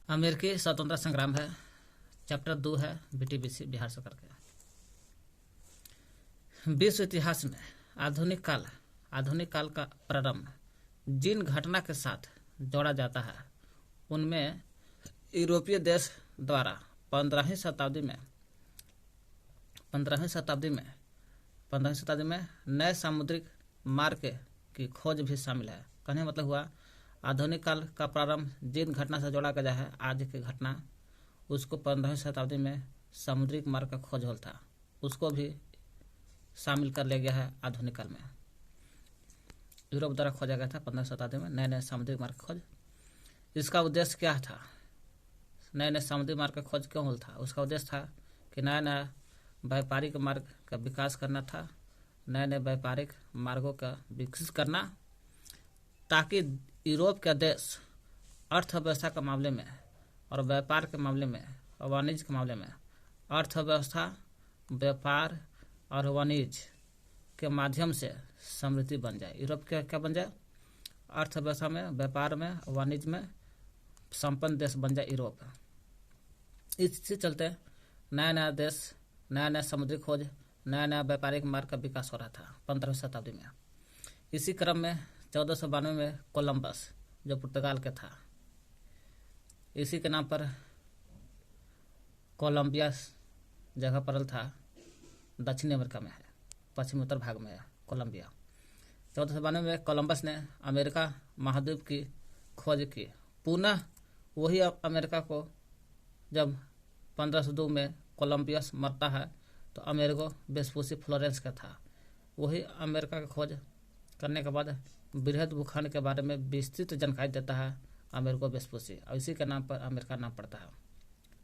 अमेरिकी स्वतंत्रता संग्राम है, चैप्टर 2 है, बीटीबीसी बिहार सरकार के। विश्व इतिहास में आधुनिक काल का प्रारंभ जिन घटना के साथ जोड़ा जाता है उनमें यूरोपीय देश द्वारा 15वीं शताब्दी में नए सामुद्रिक मार्ग की खोज भी शामिल है। कहने मतलब हुआ आधुनिक काल का प्रारंभ जिन घटना से जोड़ा गया है आज की घटना, उसको 15वीं शताब्दी में सामुद्रिक मार्ग का खोज होल था, उसको भी शामिल कर लिया गया है आधुनिक काल में। यूरोप द्वारा खोजा गया था 15वीं शताब्दी में नए नए सामुद्रिक मार्ग खोज। इसका उद्देश्य क्या था? नए नए सामुद्रिक मार्ग का खोज क्यों होल था? उसका उद्देश्य था कि नया नया व्यापारिक मार्ग का विकास करना था, नए नए व्यापारिक मार्गों का विकसित करना, ताकि यूरोप के देश अर्थव्यवस्था के मामले में और व्यापार के मामले में और वाणिज्य के मामले में अर्थव्यवस्था, व्यापार और वाणिज्य के माध्यम से समृद्धि बन जाए। यूरोप क्या बन जाए? अर्थव्यवस्था में, व्यापार में, वाणिज्य में संपन्न देश बन जाए यूरोप। इससे चलते नया नया देश, नया नया समुद्री खोज, नया नया व्यापारिक मार्ग का विकास हो रहा था 15वीं शताब्दी में। इसी क्रम में 1492 में कोलंबस, जो पुर्तगाल के था, इसी के नाम पर कोलंबिया जगह पड़ल था, दक्षिणी अमेरिका में है, पश्चिमी उत्तर भाग में है कोलंबिया। 1492 में कोलंबस ने अमेरिका महाद्वीप की खोज की। पुनः वही अमेरिका को जब 1502 में कोलंबियस मरता है तो अमेरिको वेस्पूसी फ्लोरेंस का था। वही अमेरिका की खोज करने के बाद बृहद भूखंड के बारे में विस्तृत जानकारी देता है अमेरिको वेस्पूसी, और इसी के नाम पर अमेरिका नाम पड़ता है,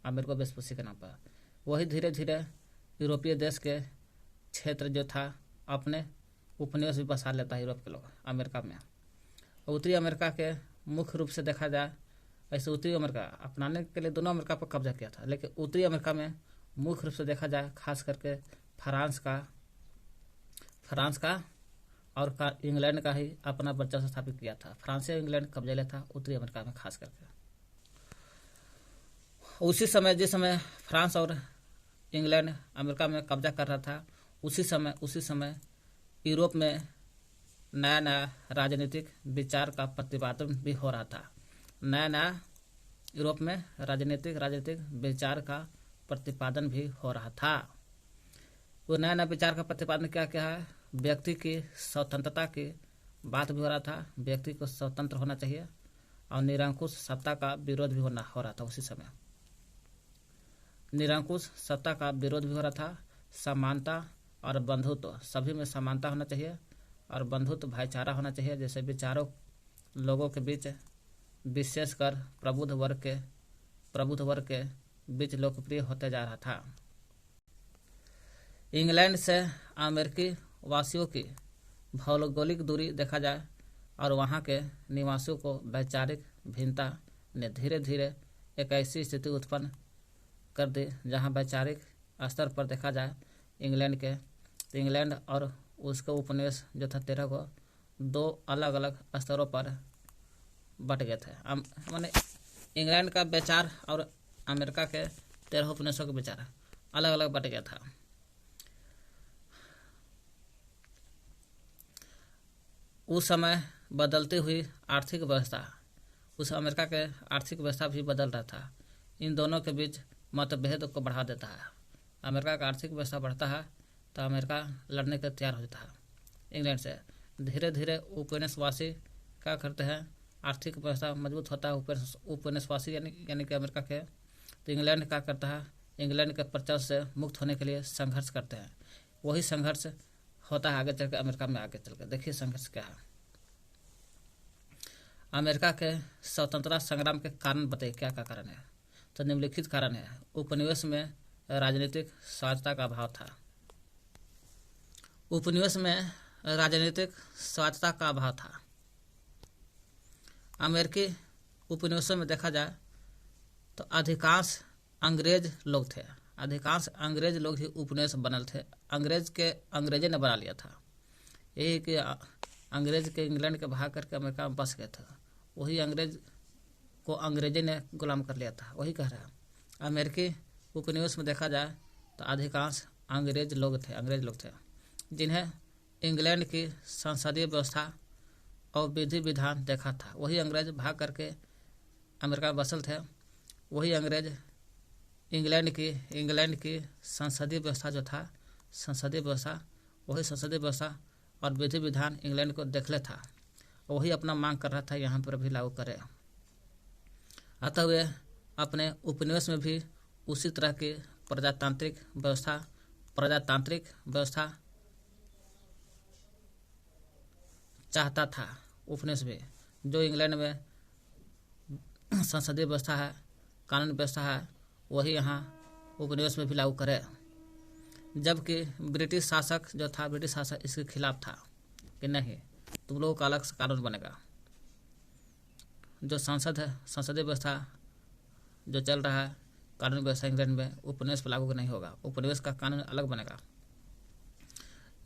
अमेरिको वेस्पूसी के नाम पर। वही धीरे धीरे यूरोपीय देश के क्षेत्र जो था अपने उपनिवेश भी बसा लेता है यूरोप के लोग अमेरिका में। उत्तरी अमेरिका के मुख्य रूप से देखा जाए, ऐसे उत्तरी अमेरिका अपनाने के लिए दोनों अमेरिका पर कब्जा किया था, लेकिन उत्तरी अमेरिका में मुख्य रूप से देखा जाए खास करके फ्रांस का और इंग्लैंड का ही अपना वर्चस्व स्थापित किया था। फ्रांस से इंग्लैंड कब्जा लिया था उत्तरी अमेरिका में खास करके। उसी समय जिस समय फ्रांस और इंग्लैंड अमेरिका में कब्जा कर रहा था, उसी समय यूरोप में नया नया राजनीतिक विचार का प्रतिपादन भी हो रहा था। नया यूरोप में राजनीतिक विचार का प्रतिपादन भी हो रहा था। वो नया विचार का प्रतिपादन क्या है? व्यक्ति की स्वतंत्रता की बात भी हो रहा था, व्यक्ति को स्वतंत्र होना चाहिए, और निरंकुश सत्ता का विरोध भी हो रहा था। उसी समय निरंकुश सत्ता का विरोध भी हो रहा था। समानता और बंधुत्व, सभी में समानता होना चाहिए और बंधुत्व भाईचारा होना चाहिए। जैसे विचारों लोगों के बीच, विशेषकर प्रबुद्ध वर्ग के बीच लोकप्रिय होते जा रहा था। इंग्लैंड से अमेरिकी वासियों की भौगोलिक दूरी देखा जाए और वहां के निवासियों को वैचारिक भिन्नता ने धीरे धीरे एक ऐसी स्थिति उत्पन्न कर दी जहां वैचारिक स्तर पर देखा जाए इंग्लैंड और उसका उपनिवेश जो था 13 को दो अलग अलग स्तरों पर बट गए थे। माने इंग्लैंड का विचार और अमेरिका के 13 उपनिवेशों का विचार अलग अलग बट गया था। उस समय बदलती हुई आर्थिक व्यवस्था, उस अमेरिका के आर्थिक व्यवस्था भी बदल रहा था। इन दोनों के बीच मतभेद को बढ़ा देता है। अमेरिका का आर्थिक व्यवस्था बढ़ता है तो अमेरिका लड़ने के तैयार होता है इंग्लैंड से। धीरे धीरे उपनिवेशवासी क्या करते हैं? आर्थिक व्यवस्था मजबूत होता है उपनिवेशवासी यानी कि अमेरिका के, तो इंग्लैंड क्या करता है? इंग्लैंड के वर्चस्व से मुक्त होने के लिए संघर्ष करते हैं। वही संघर्ष होता है आगे चल के अमेरिका में। आगे चल के देखिए संघर्ष क्या है। अमेरिका के स्वतंत्रता संग्राम के कारण बताइए क्या कारण है? तो निम्नलिखित कारण है। उपनिवेश में राजनीतिक स्वायत्तता का अभाव था। उपनिवेश में राजनीतिक स्वायत्तता का अभाव था। अमेरिकी उपनिवेशों में देखा जाए तो अधिकांश अंग्रेज लोग थे। अधिकांश अंग्रेज लोग ही उपनिवेश बनल थे। अंग्रेजे ने बना लिया था। यही कि अंग्रेज के इंग्लैंड के भाग करके अमेरिका में बस गए थे। वही अंग्रेज को अंग्रेजी ने गुलाम कर लिया था, वही कह रहा है। अमेरिकी उपनिवेश में देखा जाए तो अधिकांश अंग्रेज लोग थे जिन्हें इंग्लैंड की संसदीय व्यवस्था और विधि विधान देखा था। वही अंग्रेज भाग करके अमेरिका में बसल थे। वही अंग्रेज इंग्लैंड की संसदीय व्यवस्था जो था, वही संसदीय व्यवस्था और विधि विधान इंग्लैंड को देखले था, वही अपना मांग कर रहा था यहाँ पर भी लागू करे। अतः वे अपने उपनिवेश में भी उसी तरह की प्रजातांत्रिक व्यवस्था चाहता था। उपनिवेश में जो इंग्लैंड में संसदीय व्यवस्था है, कानूनी व्यवस्था है, वही यहाँ उपनिवेश में भी लागू करे। जबकि ब्रिटिश शासक इसके खिलाफ था कि नहीं, तुम लोगों का अलग से कानून बनेगा। जो संसदीय व्यवस्था जो चल रहा है, कानूनी व्यवस्था इंग्लैंड में, उपनिवेश पर लागू नहीं होगा, उपनिवेश का कानून अलग बनेगा।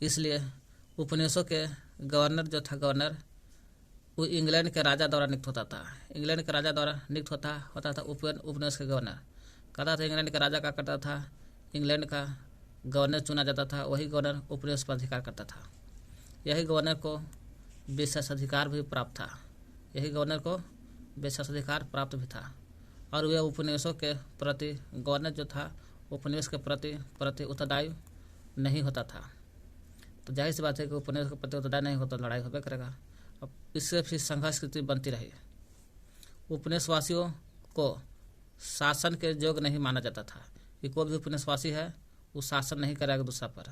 इसलिए उपनिवेशों के गवर्नर वो इंग्लैंड के राजा द्वारा नियुक्त होता था। इंग्लैंड के राजा द्वारा नियुक्त होता था उपनिवेश के गवर्नर। कहता था इंग्लैंड का राजा क्या करता था, इंग्लैंड का गवर्नर चुना जाता था, वही गवर्नर उपनिवेश पर अधिकार करता था। यही गवर्नर को विशेषाधिकार भी प्राप्त था। और वह उपनिवेशों के प्रति गवर्नर जो था, उपनिवेश के प्रति उत्तरदायी नहीं होता था। तो जाहिर सी बात है कि उपनिवेश के प्रति उत्तरदायी नहीं होता, लड़ाई होबे करेगा। अब इससे फिर संघर्ष की स्थिति बनती रही। उपनिवेशवासियों को शासन के योग्य नहीं माना जाता था कि कोई भी उपनिवेशवासी है वो शासन नहीं करेगा दूसरा पर,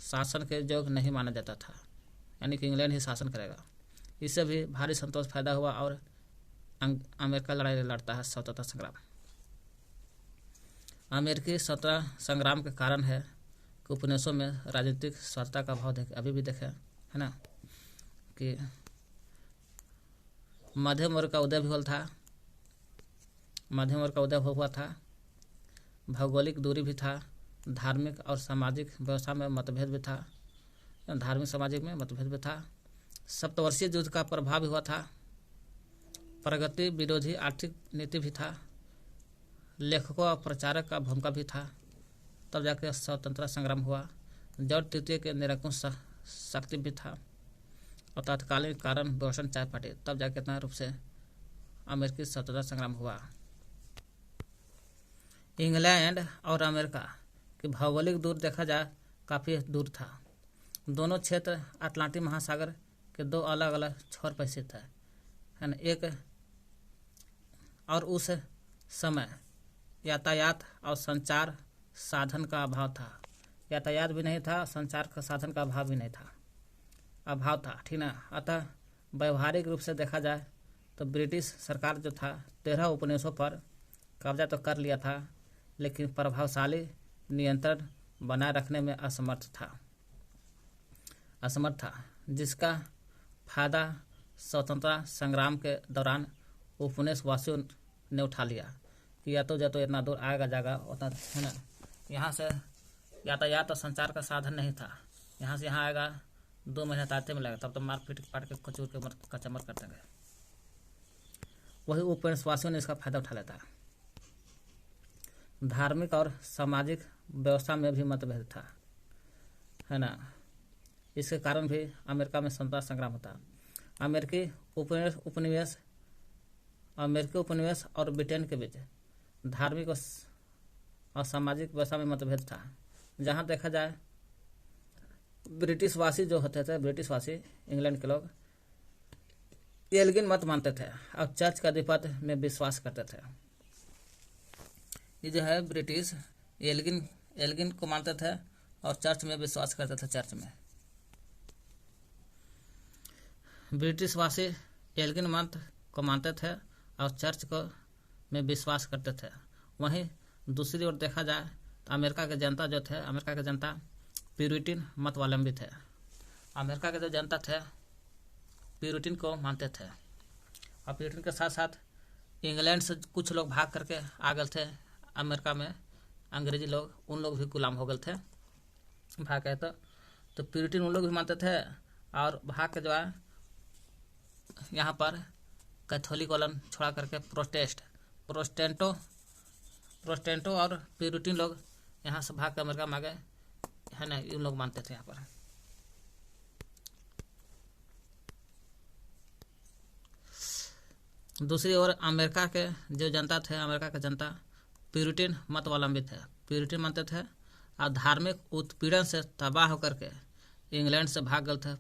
शासन के योग्य नहीं माना जाता था, यानी कि इंग्लैंड ही शासन करेगा। इससे भी भारी संतोष फायदा हुआ और अमेरिका लड़ाई लड़ता है स्वतंत्रता संग्राम। अमेरिकी स्वतंत्रता संग्राम के कारण है कि उपनिवेशों में राजनीतिक स्वतंत्रता का भाव अभी भी देखे, है ना, कि मध्यम वर्ग का उदय भी हुआ था, भौगोलिक दूरी भी था, धार्मिक और सामाजिक व्यवस्था में मतभेद भी था, सप्तवर्षीय युद्ध का प्रभाव भी हुआ था, प्रगति विरोधी आर्थिक नीति भी था, लेखकों और प्रचारक का भूमिका भी था। तब जाकर स्वतंत्रता संग्राम हुआ। जॉर्ज तृतीय के निरंकुश शक्ति भी था और तत्कालीन कारण बोस्टन चाय पार्टी, तब जाकर इतना रूप से अमेरिकी स्वतंत्रता संग्राम हुआ। इंग्लैंड और अमेरिका की भौगोलिक दूर देखा जाए काफ़ी दूर था। दोनों क्षेत्र अटलांटिक महासागर के दो अलग अलग छोर पर स्थित है ना। एक और उस समय यातायात और संचार साधन का अभाव था। यातायात भी नहीं था, संचार का साधन का अभाव भी नहीं था, अभाव था, ठीक ना। अतः व्यवहारिक रूप से देखा जाए तो ब्रिटिश सरकार जो था 13 उपनिवेशों पर कब्जा तो कर लिया था, लेकिन प्रभावशाली नियंत्रण बनाए रखने में असमर्थ था, जिसका फायदा स्वतंत्रता संग्राम के दौरान उपनिवेशवासियों ने उठा लिया कि या तो इतना दूर आएगा जाएगा उतना, है ना। यहाँ से यातायात और संचार का साधन नहीं था, यहाँ से यहाँ आएगा 2 महीने ताते में लगेगा, तब तो मार पीट पाट के कचूर के कचमर कर देंगे। वही उपनिवेशवासियों ने इसका फायदा उठा लेता। धार्मिक और सामाजिक व्यवस्था में भी मतभेद था, है ना। इसके कारण भी अमेरिका में स्वतंत्रता संग्राम होता। अमेरिकी उपनिवेश और ब्रिटेन के बीच धार्मिक और सामाजिक व्यवस्था में मतभेद था। जहाँ देखा जाए ब्रिटिशवासी जो होते थे, इंग्लैंड के लोग एल्गिन मत मानते थे और चर्च का अधिपत्य में विश्वास करते थे। ये जो है ब्रिटिश एल्गिन को मानते थे और चर्च में विश्वास करते थे। चर्च में ब्रिटिशवासी एल्गिन मत को मानते थे और चर्च को में विश्वास करते थे। वहीं दूसरी ओर देखा जाए तो अमेरिका के जनता प्यूरिटन मतवालंबी थे। अमेरिका के जो जनता थे प्यूरिटन को मानते थे और प्यूरिटन के साथ साथ इंग्लैंड से कुछ लोग भाग करके आ गए थे अमेरिका में, अंग्रेजी लोग, उन लोग भी गुलाम हो गए थे भाग गए। तो प्यूरिटन उन लोग भी मानते थे और भाग के जो है यहाँ पर कैथोलिक वालन छोड़ा करके प्रोटेस्टेंटो और प्यूरिटन लोग यहाँ से भाग कर अमेरिका में आ गए, है ना, इन लोग मानते थे यहाँ पर। दूसरी ओर अमेरिका के जो जनता थे, अमेरिका के जनता प्यूरिटन मतवालंबी थे, प्यूरिटन मानते थे और धार्मिक उत्पीड़न से तबाह होकर के इंग्लैंड से भाग गए थे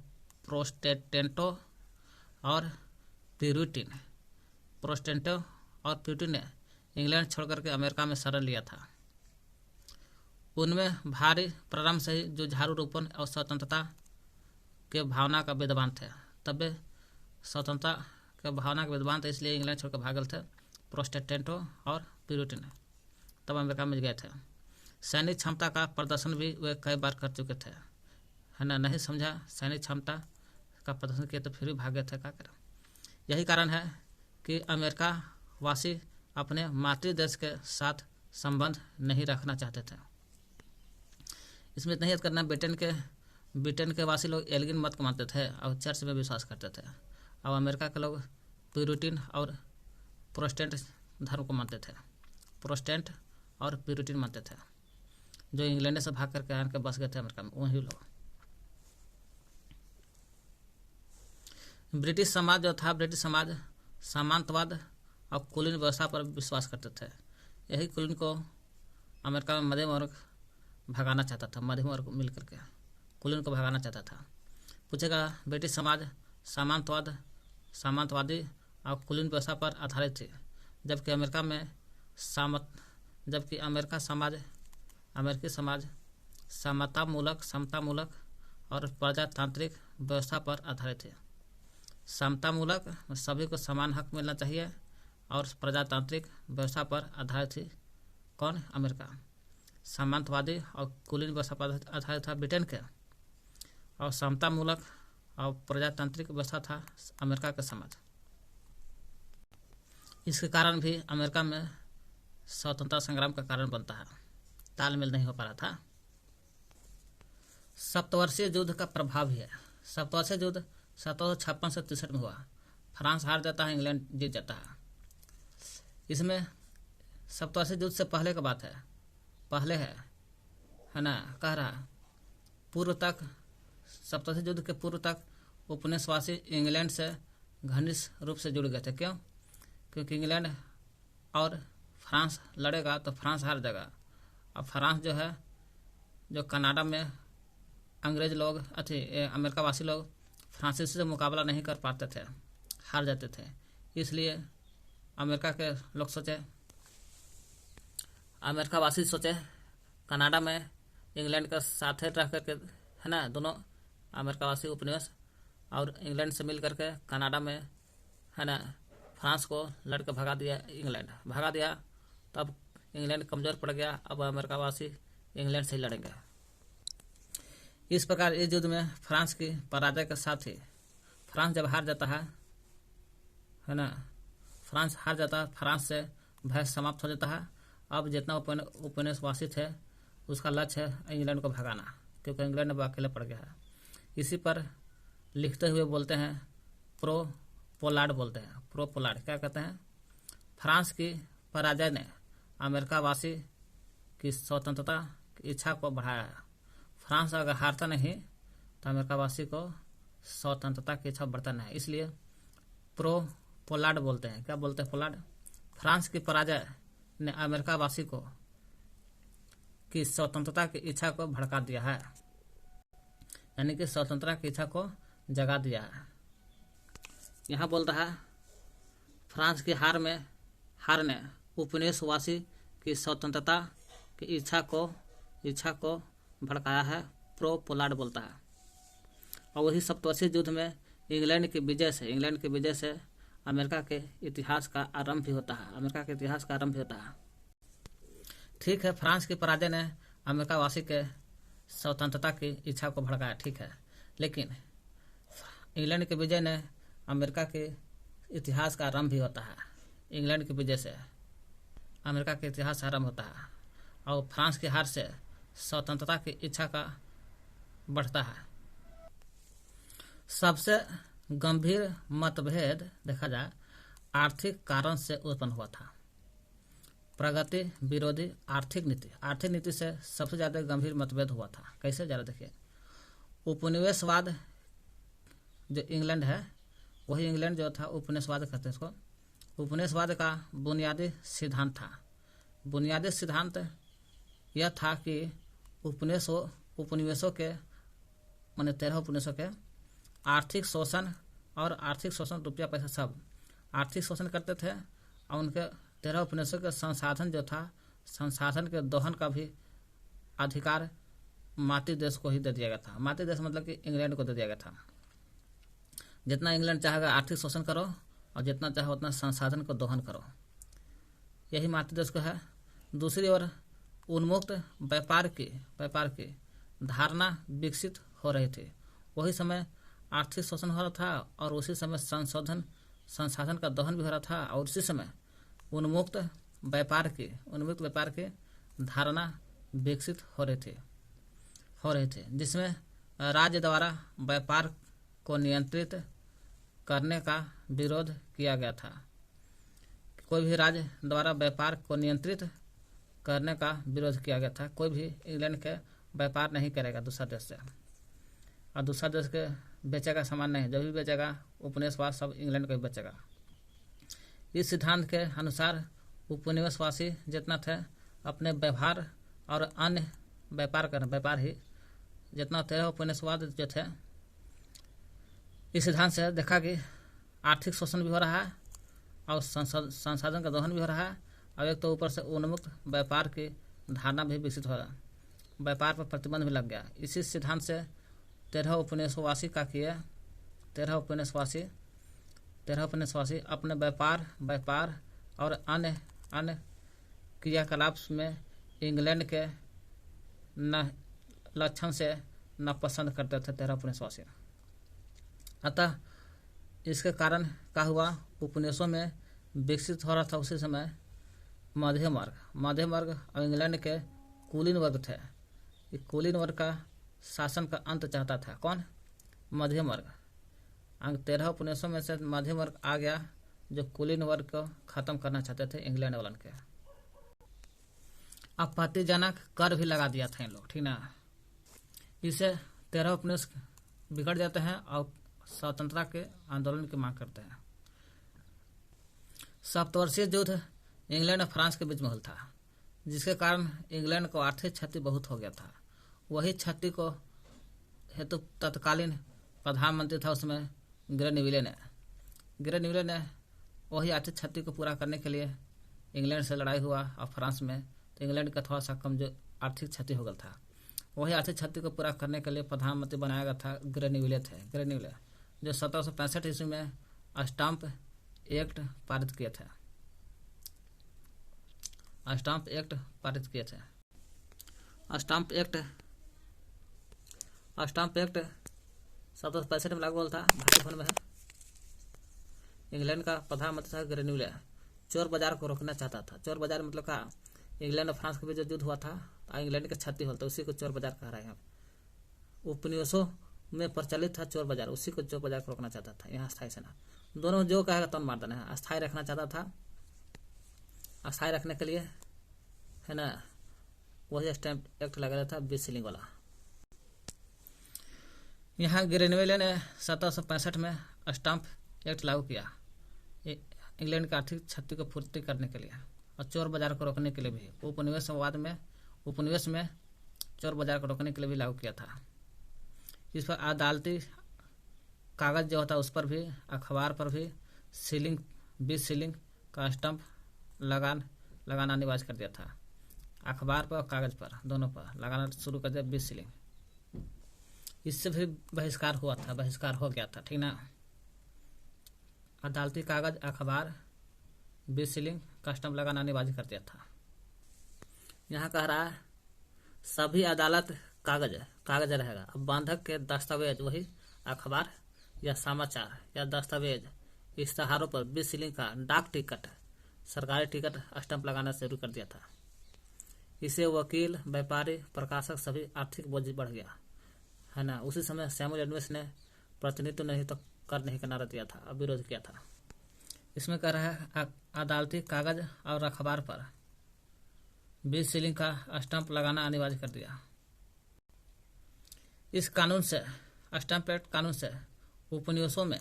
प्रोटेस्टेंटो और प्यूरिटन। प्रोटेस्टेंटो और प्यूरिटन ने इंग्लैंड छोड़ करके अमेरिका में शरण लिया था। उनमें भारी प्रारंभ से ही जुझारू रोपण और स्वतंत्रता के भावना का विद्वान थे। तब वे स्वतंत्रता के भावना के विद्वान थे, इसलिए इंग्लैंड छोड़कर भागल थे प्रोटेस्टेंटो और प्यूरिटन। तब अमेरिका में गए थे। सैनिक क्षमता का प्रदर्शन भी वे कई बार कर चुके थे, है ना, नहीं समझा सैनिक क्षमता का प्रदर्शन किया तो फिर भी भागे थे, क्या करें। यही कारण है कि अमेरिका वासी अपने मातृ देश के साथ संबंध नहीं रखना चाहते थे। इसमें इतना याद करना, ब्रिटेन के वासी लोग एल्गिन मत को मानते थे और चर्च में विश्वास करते थे, और अमेरिका के लोग प्यूरिटन और प्रोटेस्टेंट धर्म को मानते थे, प्रोटेस्टेंट और प्यूरिटन मानते थे। जो इंग्लैंड से भाग करके आकर बस गए थे अमेरिका में, वही लोग। ब्रिटिश समाज जो था, ब्रिटिश समाज सामंतवाद और कुलीन व्यवस्था पर विश्वास करते थे। यही कुलीन को अमेरिका में मध्यम वर्ग भगाना चाहता था, मध्यम वर्ग मिल करके कुलीन को भगाना चाहता था। पूछेगा, ब्रिटिश समाज सामंतवादी और कुलीन व्यवस्था पर आधारित थी, जबकि अमेरिकी समाज समतामूलक और प्रजातांत्रिक व्यवस्था पर आधारित है। समतामूलक सभी को समान हक मिलना चाहिए, और प्रजातांत्रिक व्यवस्था पर आधारित थी कौन? अमेरिका। सामंतवादी और कुलीन व्यवस्था पर आधारित था ब्रिटेन के, और समतामूलक और प्रजातांत्रिक व्यवस्था था अमेरिका का समाज। इसके कारण भी अमेरिका में स्वतंत्रता संग्राम का कारण बनता है, तालमेल नहीं हो पा रहा था। सप्तवर्षीय युद्ध का प्रभाव है। सप्तवर्षीय युद्ध 1756 से 63 में हुआ। फ्रांस हार जाता है, इंग्लैंड जीत जाता है। इसमें सप्तवर्षीय युद्ध से पहले का बात है, पहले है ना, कह रहा पूर्व तक, सप्तवर्षीय युद्ध के पूर्व तक उपनिवेशवासी इंग्लैंड से घनिष्ठ रूप से जुड़ गए थे। क्यों? क्योंकि इंग्लैंड और फ्रांस लड़ेगा तो फ्रांस हार जाएगा। अब फ्रांस जो है, जो कनाडा में अंग्रेज लोग अमेरिका वासी लोग फ्रांसीसी से मुकाबला नहीं कर पाते थे, हार जाते थे। इसलिए अमेरिका के लोग सोचे, अमेरिका वासी सोचे कनाडा में इंग्लैंड के साथ रह करके, है ना, दोनों अमेरिका वासी उपनिवेश और इंग्लैंड से मिल करके कनाडा में, है ना, फ्रांस को लड़कर भगा दिया। तब इंग्लैंड कमज़ोर पड़ गया। अब अमेरिका वासी इंग्लैंड से ही लड़ेंगे। इस प्रकार इस युद्ध में फ्रांस की पराजय के साथ ही फ्रांस जब हार जाता है ना, फ्रांस से भय समाप्त हो जाता है। अब जितना उपनिवेशवासी थे उसका लक्ष्य है इंग्लैंड को भगाना, क्योंकि इंग्लैंड अब अकेले पड़ गया है। इसी पर लिखते हुए बोलते हैं प्रो पोलार्ड क्या कहते हैं? फ्रांस की पराजय ने अमेरिका वासी की स्वतंत्रता की इच्छा को बढ़ाया है। फ्रांस अगर हारता नहीं तो अमेरिका वासी को स्वतंत्रता की इच्छा बढ़ता नहीं, इसलिए प्रो पोलार्ड बोलते हैं। क्या बोलते हैं पोलार्ड? फ्रांस की पराजय ने अमेरिका वासी को की स्वतंत्रता की इच्छा को भड़का दिया है, यानी कि स्वतंत्रता की इच्छा को जगा दिया है। यहाँ बोल रहा है फ्रांस की हार ने उपनिवेशवासी की स्वतंत्रता की इच्छा को भड़काया है, प्रो पोलार्ड बोलता है। और वही सप्तवर्षीय युद्ध में इंग्लैंड की विजय से अमेरिका के इतिहास का आरंभ भी होता है। ठीक है, फ्रांस की पराजय ने अमेरिका वासी के स्वतंत्रता की इच्छा को भड़काया, ठीक है, लेकिन इंग्लैंड की विजय ने अमेरिका के इतिहास का आरंभ भी होता है। इंग्लैंड की विजय से अमेरिका के इतिहास आरंभ होता है, और फ्रांस की हार से स्वतंत्रता की इच्छा का बढ़ता है। सबसे गंभीर मतभेद देखा जाए आर्थिक कारण से उत्पन्न हुआ था। प्रगति विरोधी आर्थिक नीति से सबसे ज्यादा गंभीर मतभेद हुआ था। कैसे, जरा देखिए। उपनिवेशवाद जो इंग्लैंड है, वही इंग्लैंड जो था उपनिवेशवाद कहते हैं इसको। उपनिवेशवाद का बुनियादी सिद्धांत यह था कि उपनिवेशों के माने 13 उपनिवेशों के आर्थिक शोषण रुपया पैसा सब आर्थिक शोषण करते थे, और उनके 13 उपनिवेशों के संसाधन जो था, संसाधन के दोहन का भी अधिकार मातृ देश को ही दे दिया गया था। मातृ देश मतलब कि इंग्लैंड को दे दिया गया था। जितना इंग्लैंड चाहेगा आर्थिक शोषण करो, और जितना चाहे उतना संसाधन को दोहन करो, यही मातृ देश को है। दूसरी ओर उन्मुक्त व्यापार की धारणा विकसित हो रही थी। वही समय आर्थिक शोषण हो रहा था, और उसी समय संसाधन का दोहन भी हो रहा था, और उसी समय उन्मुक्त व्यापार की धारणा विकसित हो रहे थे, जिसमें राज्य द्वारा व्यापार को नियंत्रित करने का विरोध किया गया था। कोई भी राज्य द्वारा व्यापार को नियंत्रित करने का विरोध किया गया था। कोई भी इंग्लैंड के व्यापार नहीं करेगा दूसरा देश से, और दूसरा देश के बेचेगा सामान नहीं। जो भी बेचेगा उपनिवेशवाद सब इंग्लैंड को ही बेचेगा। इस सिद्धांत के अनुसार उपनिवेशवासी जितना थे अपने व्यवहार और अन्य व्यापार ही जितना 13 उपनिवेशवाद जो थे, इस सिद्धांत से देखा कि आर्थिक शोषण भी हो रहा है और संसाधन का दोहन भी हो रहा है, और एक तो ऊपर से उन्मुक्त व्यापार की धारणा भी विकसित हो रहा है। व्यापार पर प्रतिबंध भी लग गया। इसी सिद्धांत से 13 उपनिवेशवासी अपने व्यापार और अन्य क्रियाकलाप में इंग्लैंड के न लक्षण से न पसंद करते थे 13 उपनिवेशवासी। अतः इसके कारण क्या हुआ, उपनिवेशों में विकसित हो रहा था उसी समय मध्यम वर्ग और इंग्लैंड के कुलीन वर्ग थे। ये कुलीन वर्ग का शासन का अंत चाहता था। कौन? मध्यम वर्ग। 13 उपनिवेशों में से मध्यम वर्ग आ गया, जो कुलीन वर्ग को खत्म करना चाहते थे इंग्लैंड वालन के। आपत्तिजनक कर भी लगा दिया था इन लोग, ठीक ना। इससे 13 उपनिवेश बिगड़ जाते हैं और स्वतंत्रता के आंदोलन की मांग करते हैं। सप्तवर्षीय युद्ध इंग्लैंड और फ्रांस के बीच में हुआ था, जिसके कारण इंग्लैंड को आर्थिक क्षति बहुत हो गया था। वही क्षति को हेतु तत्कालीन प्रधानमंत्री था उसमें ग्रेनविले ने वही आर्थिक क्षति को पूरा करने के लिए इंग्लैंड से लड़ाई हुआ, और फ्रांस में तो इंग्लैंड का थोड़ा सा कमजोर आर्थिक क्षति हो गया था। वही आर्थिक क्षति को पूरा करने के लिए प्रधानमंत्री बनाया गया था ग्रेनविले जो 1765 ईस्वी में स्टाम्प एक्ट पारित किए थे। 1765 में लागू हुआ था। भारतीय भवन में है। इंग्लैंड का प्रधानमंत्री था ग्रेनविले। चोर बाजार को रोकना चाहता था। चोर बाजार मतलब क्या, इंग्लैंड और फ्रांस के बीच जो युद्ध हुआ था, इंग्लैंड की क्षति हुआ था, उसी को चोर बाजार कह रहे हैं। उपनिवेशों में प्रचलित था चोर बाजार, उसी को चोर बाजार को रोकना चाहता था। यहाँ स्थायी सेना दोनों जो कहेगा तो मार देना है। अस्थायी रखना चाहता था, अस्थायी रखने के लिए है ना, वही स्टैम्प एक्ट लगा था 20 शिलिंग वाला। यहाँ ग्रेनविले ने 1765 में स्टाम्प एक्ट लागू किया इंग्लैंड की आर्थिक क्षति को पूर्ति करने के लिए और चोर बाजार को रोकने के लिए भी। उपनिवेश में चोर बाजार को रोकने के लिए भी लागू किया था। इस पर अदालती कागज जो होता है उस पर भी, अखबार पर भी 20 शिलिंग का स्टम्प लगाना अनिवार्य कर दिया था। अखबार पर और कागज पर दोनों पर लगाना शुरू कर दिया 20 शिलिंग। इससे भी बहिष्कार हो गया था, ठीक ना। अदालती कागज, अखबार 20 शिलिंग का स्टम्प लगाना अनिवार्य कर दिया था। यहाँ कह रहा है सभी अदालत कागज रहेगा। अब बंधक के दस्तावेज, वही अखबार या समाचार या दस्तावेज, इश्तहारों पर 20 शिलिंग का डाक टिकट, सरकारी टिकट स्टम्प लगाना शुरू कर दिया था। इससे वकील, व्यापारी, प्रकाशक सभी आर्थिक बोझ बढ़ गया, है ना। उसी समय सैमुअल एडम्स ने प्रतिनिधित्व नहीं तो कर नहीं का नारा दिया था, अब विरोध किया था। इसमें कह रहा है अदालती कागज और अखबार पर 20 शिलिंग का स्टैंप लगाना अनिवार्य कर दिया। इस कानून से, स्टैंप एक्ट कानून से उपनिवेशों में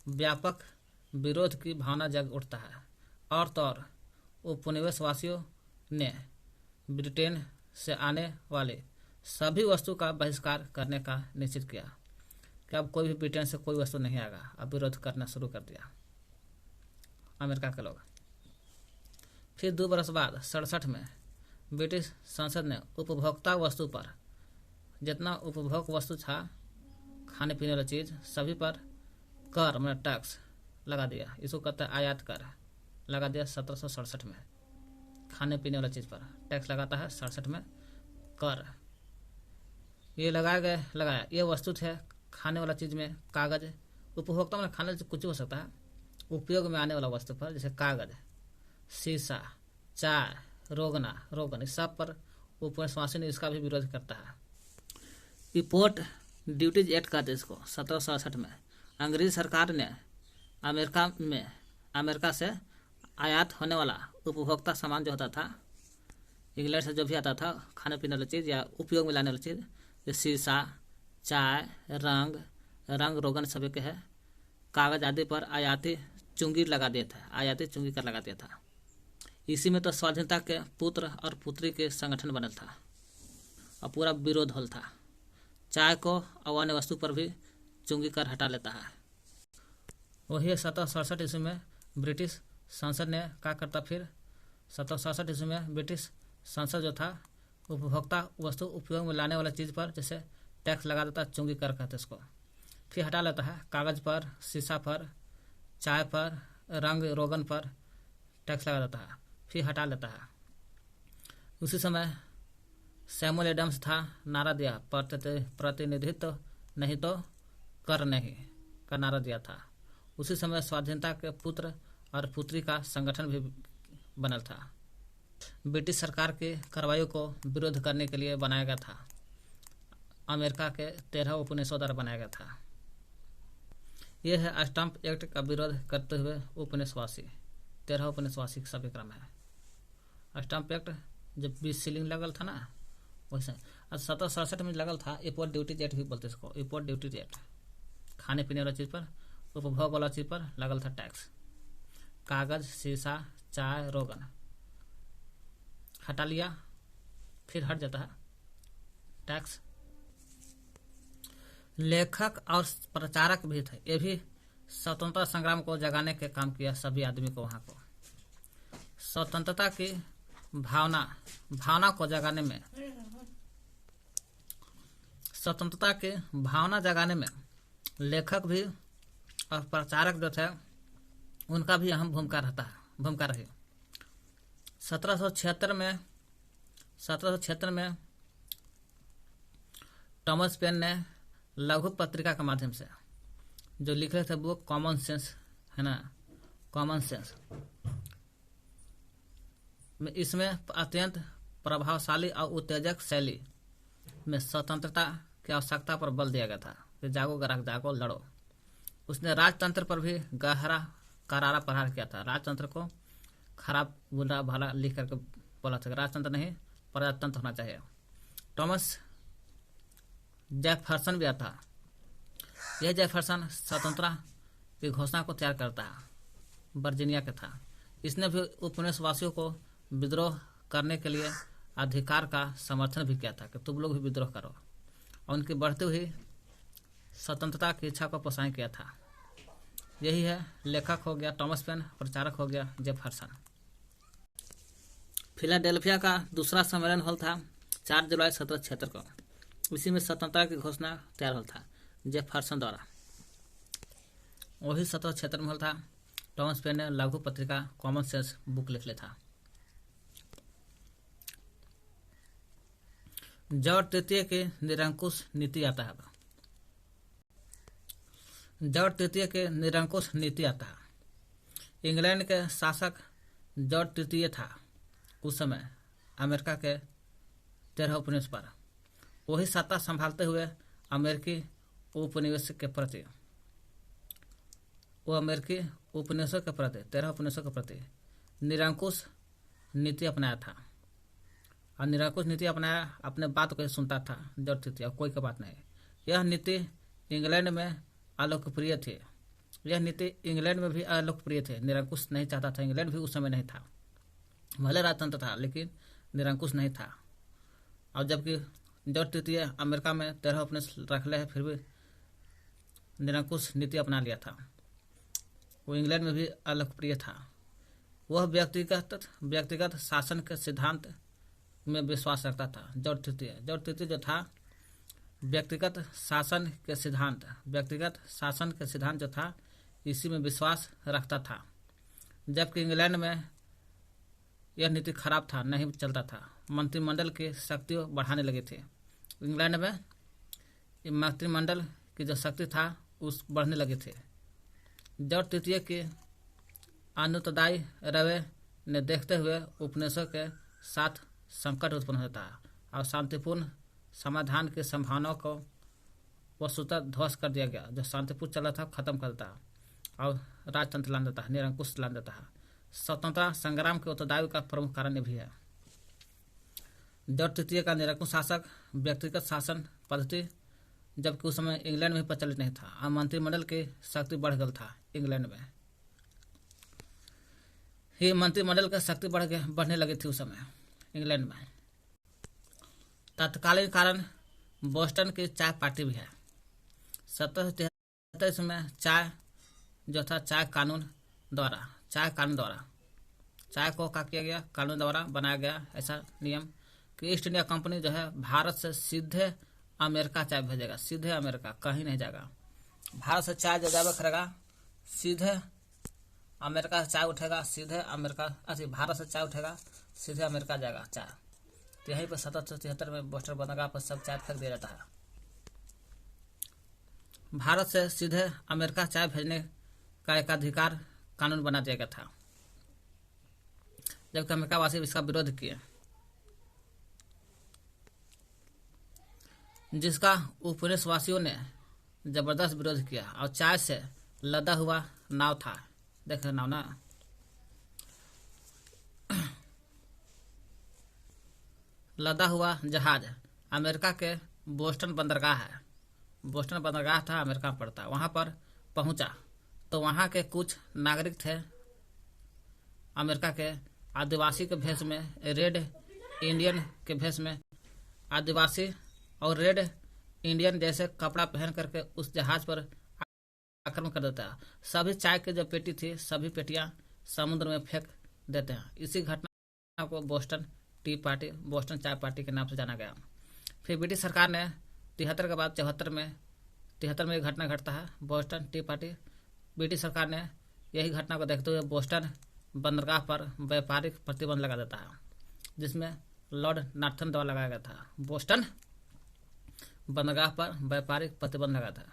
व्यापक विरोध की भावना जग उठता है और तो और उपनिवेशवासियों ने ब्रिटेन से आने वाले सभी वस्तु का बहिष्कार करने का निश्चित किया कि अब कोई भी ब्रिटेन से कोई वस्तु नहीं आएगा। अब विरोध करना शुरू कर दिया अमेरिका के लोग। फिर 2 बरस बाद 67 में ब्रिटिश संसद ने उपभोक्ता वस्तु पर, जितना उपभोग वस्तु था, खाने पीने वाली चीज, सभी पर कर मतलब टैक्स लगा दिया। इसको कहते हैं आयात कर, लगा दिया 1767 में। खाने पीने वाली चीज पर टैक्स लगाता है 67 में कर। ये लगाया ये वस्तु थे खाने वाला चीज में कागज, उपभोक्ता में खाने से कुछ हो सकता है, उपयोग में आने वाला वस्तु पर जैसे कागज, शीशा, चाय, रोगन, इस सब पर उपनिवेशवासी ने इसका भी विरोध करता है। इम्पोर्ट ड्यूटीज एक्ट कहते इसको 1767 में। अंग्रेजी सरकार ने अमेरिका से आयात होने वाला उपभोक्ता सामान जो होता था, इंग्लैंड से जो भी आता था खाने पीने वाली चीज या उपयोग में लाने वाली चीज, जैसे शीशा, चाय, रंग रोगन सभी के है, कागज आदि पर आयाती चुंगी लगा दिया था, आयाती चुंगी कर लगा दिया था। इसी में तो स्वाधीनता के पुत्र और पुत्री के संगठन बनल था और पूरा विरोध हल था। चाय को और अन्य वस्तु पर भी चुंगी कर हटा लेता है। वही 1767 ईस्वी में ब्रिटिश संसद ने क्या करता, फिर 1767 ईस्वी में ब्रिटिश संसद जो था उपभोक्ता वस्तु उपयोग में लाने वाला चीज पर जैसे टैक्स लगा देता, चुंगी कर कहते इसको, फिर हटा लेता है। कागज पर, शीशा पर, चाय पर, रंग रोगन पर टैक्स लगा देता है, फिर हटा लेता है। उसी समय सैमुअल एडम्स था, नारा दिया, प्रतिनिधित्व नहीं तो कर नहीं का नारा दिया था। उसी समय स्वाधीनता के पुत्र और पुत्री का संगठन भी बनल था। ब्रिटिश सरकार की कार्रवाई को विरोध करने के लिए बनाया गया था। अमेरिका के 13 उपनिवेशों द्वारा बनाया गया था। यह है स्टैंप एक्ट का विरोध करते हुए उपनिवेशवासी, 13 उपनिवेशवासी सभी क्रम है। स्टैंप एक्ट जब 20 शिलिंग लगल था ना, वैसे 1767 में लगल था। इम्पोर्ट ड्यूटीज एक्ट भी बोलते इसको, इम्पोर्ट ड्यूटीज एक्ट। खाने पीने वाला चीज पर, उपभोग वाला चीज पर लगल था टैक्स। कागज, शीशा, चाय, रोगन हटा लिया, फिर हट जाता है टैक्स। लेखक और प्रचारक भी थे, ये भी स्वतंत्रता संग्राम को जगाने के काम किया सभी आदमी को। वहां को स्वतंत्रता की भावना को जगाने में, स्वतंत्रता की भावना जगाने में लेखक भी और प्रचारक जो थे उनका भी अहम भूमिका रही। 1776 में थॉमस पेन ने लघु पत्रिका के माध्यम से जो लिख रहे थे वो कॉमन सेंस है ना, कॉमन सेंस, इसमें अत्यंत प्रभावशाली और उत्तेजक शैली में स्वतंत्रता की आवश्यकता पर बल दिया गया था कि जागो ग्राहक जागो, लड़ो। उसने राजतंत्र पर भी करारा प्रहार किया था। राजतंत्र को खराब बुरा भला लिख करके बोला था, राजतंत्र नहीं प्रजातंत्र होना चाहिए। थॉमस जेफरसन भी आता। यह जेफरसन स्वतंत्रता की घोषणा को तैयार करता है, वर्जीनिया का था। इसने भी उपनिवेशवासियों को विद्रोह करने के लिए अधिकार का समर्थन भी किया था कि तुम लोग भी विद्रोह करो, और उनकी बढ़ती हुई स्वतंत्रता की इच्छा को प्रोत्साहित किया था। यही है, लेखक हो गया थॉमस पेन, प्रचारक हो गया जेफरसन। फिलाडेल्फिया का दूसरा सम्मेलन हॉल था 4 जुलाई 1776 को। इसी में स्वतंत्रता की घोषणा तैयार हॉल था जेफरसन द्वारा। वही 1776 में हॉल था। थॉमस पेन ने लघु पत्रिका कॉमन सेंस बुक लिख लिया था। जॉर्ज तृतीय के निरंकुश नीति आता है। जॉर्ज तृतीय के निरंकुश नीति आता है। इंग्लैंड के शासक जॉर्ज तृतीय था उस समय अमेरिका के 13 उपनिवेश पर। वही सत्ता संभालते हुए अमेरिकी उपनिवेश के प्रति वो अमेरिकी उपनिवेशों के प्रति 13 उपनिवेशों के प्रति निरंकुश नीति अपनाया था। और निरंकुश नीति अपनाया, अपने बात को सुनता था जरूरत थी, और कोई की बात नहीं। यह नीति इंग्लैंड में अलोकप्रिय थी। यह नीति इंग्लैंड में भी अलोकप्रिय थे। निरंकुश नहीं चाहता था, इंग्लैंड भी उस समय नहीं था, भले राजतंत्र था लेकिन निरंकुश नहीं था। और जबकि जॉर्ज तृतीय अमेरिका में 13 उपनिवेश रख ले, फिर भी निरंकुश नीति अपना लिया था। वो इंग्लैंड में भी अलोकप्रिय था। वह व्यक्तिगत शासन के सिद्धांत में विश्वास रखता था। जॉर्ज तृतीय जो था व्यक्तिगत शासन के सिद्धांत जो था इसी में विश्वास रखता था। जबकि इंग्लैंड में यह नीति खराब था, नहीं चलता था। मंत्रिमंडल की शक्ति बढ़ाने लगी थी। इंग्लैंड में मंत्रिमंडल की जो शक्ति था उस बढ़ने लगी थी। जॉर्ज तृतीय के अनुत्तरदायी रवैये ने देखते हुए उपनिवेशों के साथ संकट उत्पन्न होता है और शांतिपूर्ण समाधान की संभावनाओं को वस्तुतः ध्वस्त कर दिया गया। जो शांतिपूर्ण चला था खत्म कर देता और राजतंत्र लान देता है, निरंकुश लान देता है। स्वतंत्रता संग्राम के उत्तरदायी का प्रमुख कारण ये भी है। जॉर्ज तृतीय का निरंकुश शासक व्यक्तिगत शासन पद्धति, जबकि उस समय इंग्लैंड में प्रचलित नहीं था और मंत्रिमंडल की शक्ति बढ़ गई था। इंग्लैंड में ही मंत्रिमंडल की शक्ति बढ़ने लगी थी उस समय इंग्लैंड में। तत्कालीन कारण बोस्टन की चाय पार्टी भी है। 1773 में चाय जो था चाय कानून द्वारा चाय को क्या किया गया, कानून द्वारा बनाया गया ऐसा नियम कि ईस्ट इंडिया कंपनी जो है भारत से सीधे अमेरिका चाय भेजेगा। सीधे अमेरिका, कहीं नहीं जाएगा। भारत से चाय जो जावे करेगा सीधे अमेरिका से चाय उठेगा, सीधे अमेरिका, भारत से चाय उठेगा सीधे अमेरिका जाएगा चाय। तो यहीं पर 1773 में बोस्टन बंदरगाह पर सब चाय फेंक दिया जाता है। भारत से सीधे अमेरिका चाय भेजने का एक अधिकार कानून बना दिया गया था, जबकि अमेरिका वासी इसका विरोध किए, जिसका उपनिवेशवासियों ने जबरदस्त विरोध किया। और चाय से लदा हुआ नाव था, देख रहे नाव ना, लदा हुआ जहाज अमेरिका के बोस्टन बंदरगाह है। बोस्टन बंदरगाह था, अमेरिका में पड़ता। वहां पर पहुंचा तो वहां के कुछ नागरिक थे अमेरिका के, आदिवासी के भेष में, रेड इंडियन के भेष में, आदिवासी और रेड इंडियन जैसे कपड़ा पहन करके उस जहाज पर आक्रमण कर देता है। सभी चाय की जो पेटी थी सभी पेटियां समुद्र में फेंक देते हैं। इसी घटना को बोस्टन चाय पार्टी के नाम से जाना गया। फिर ब्रिटिश सरकार ने 73 के बाद 74 में एक घटना घटता है, बोस्टन टी पार्टी। ब्रिटिश सरकार ने यही घटना को देखते हुए बोस्टन बंदरगाह पर व्यापारिक प्रतिबंध लगा देता है, जिसमें लॉर्ड नार्थन द्वारा लगाया गया था। बोस्टन बंदरगाह पर व्यापारिक प्रतिबंध लगा था,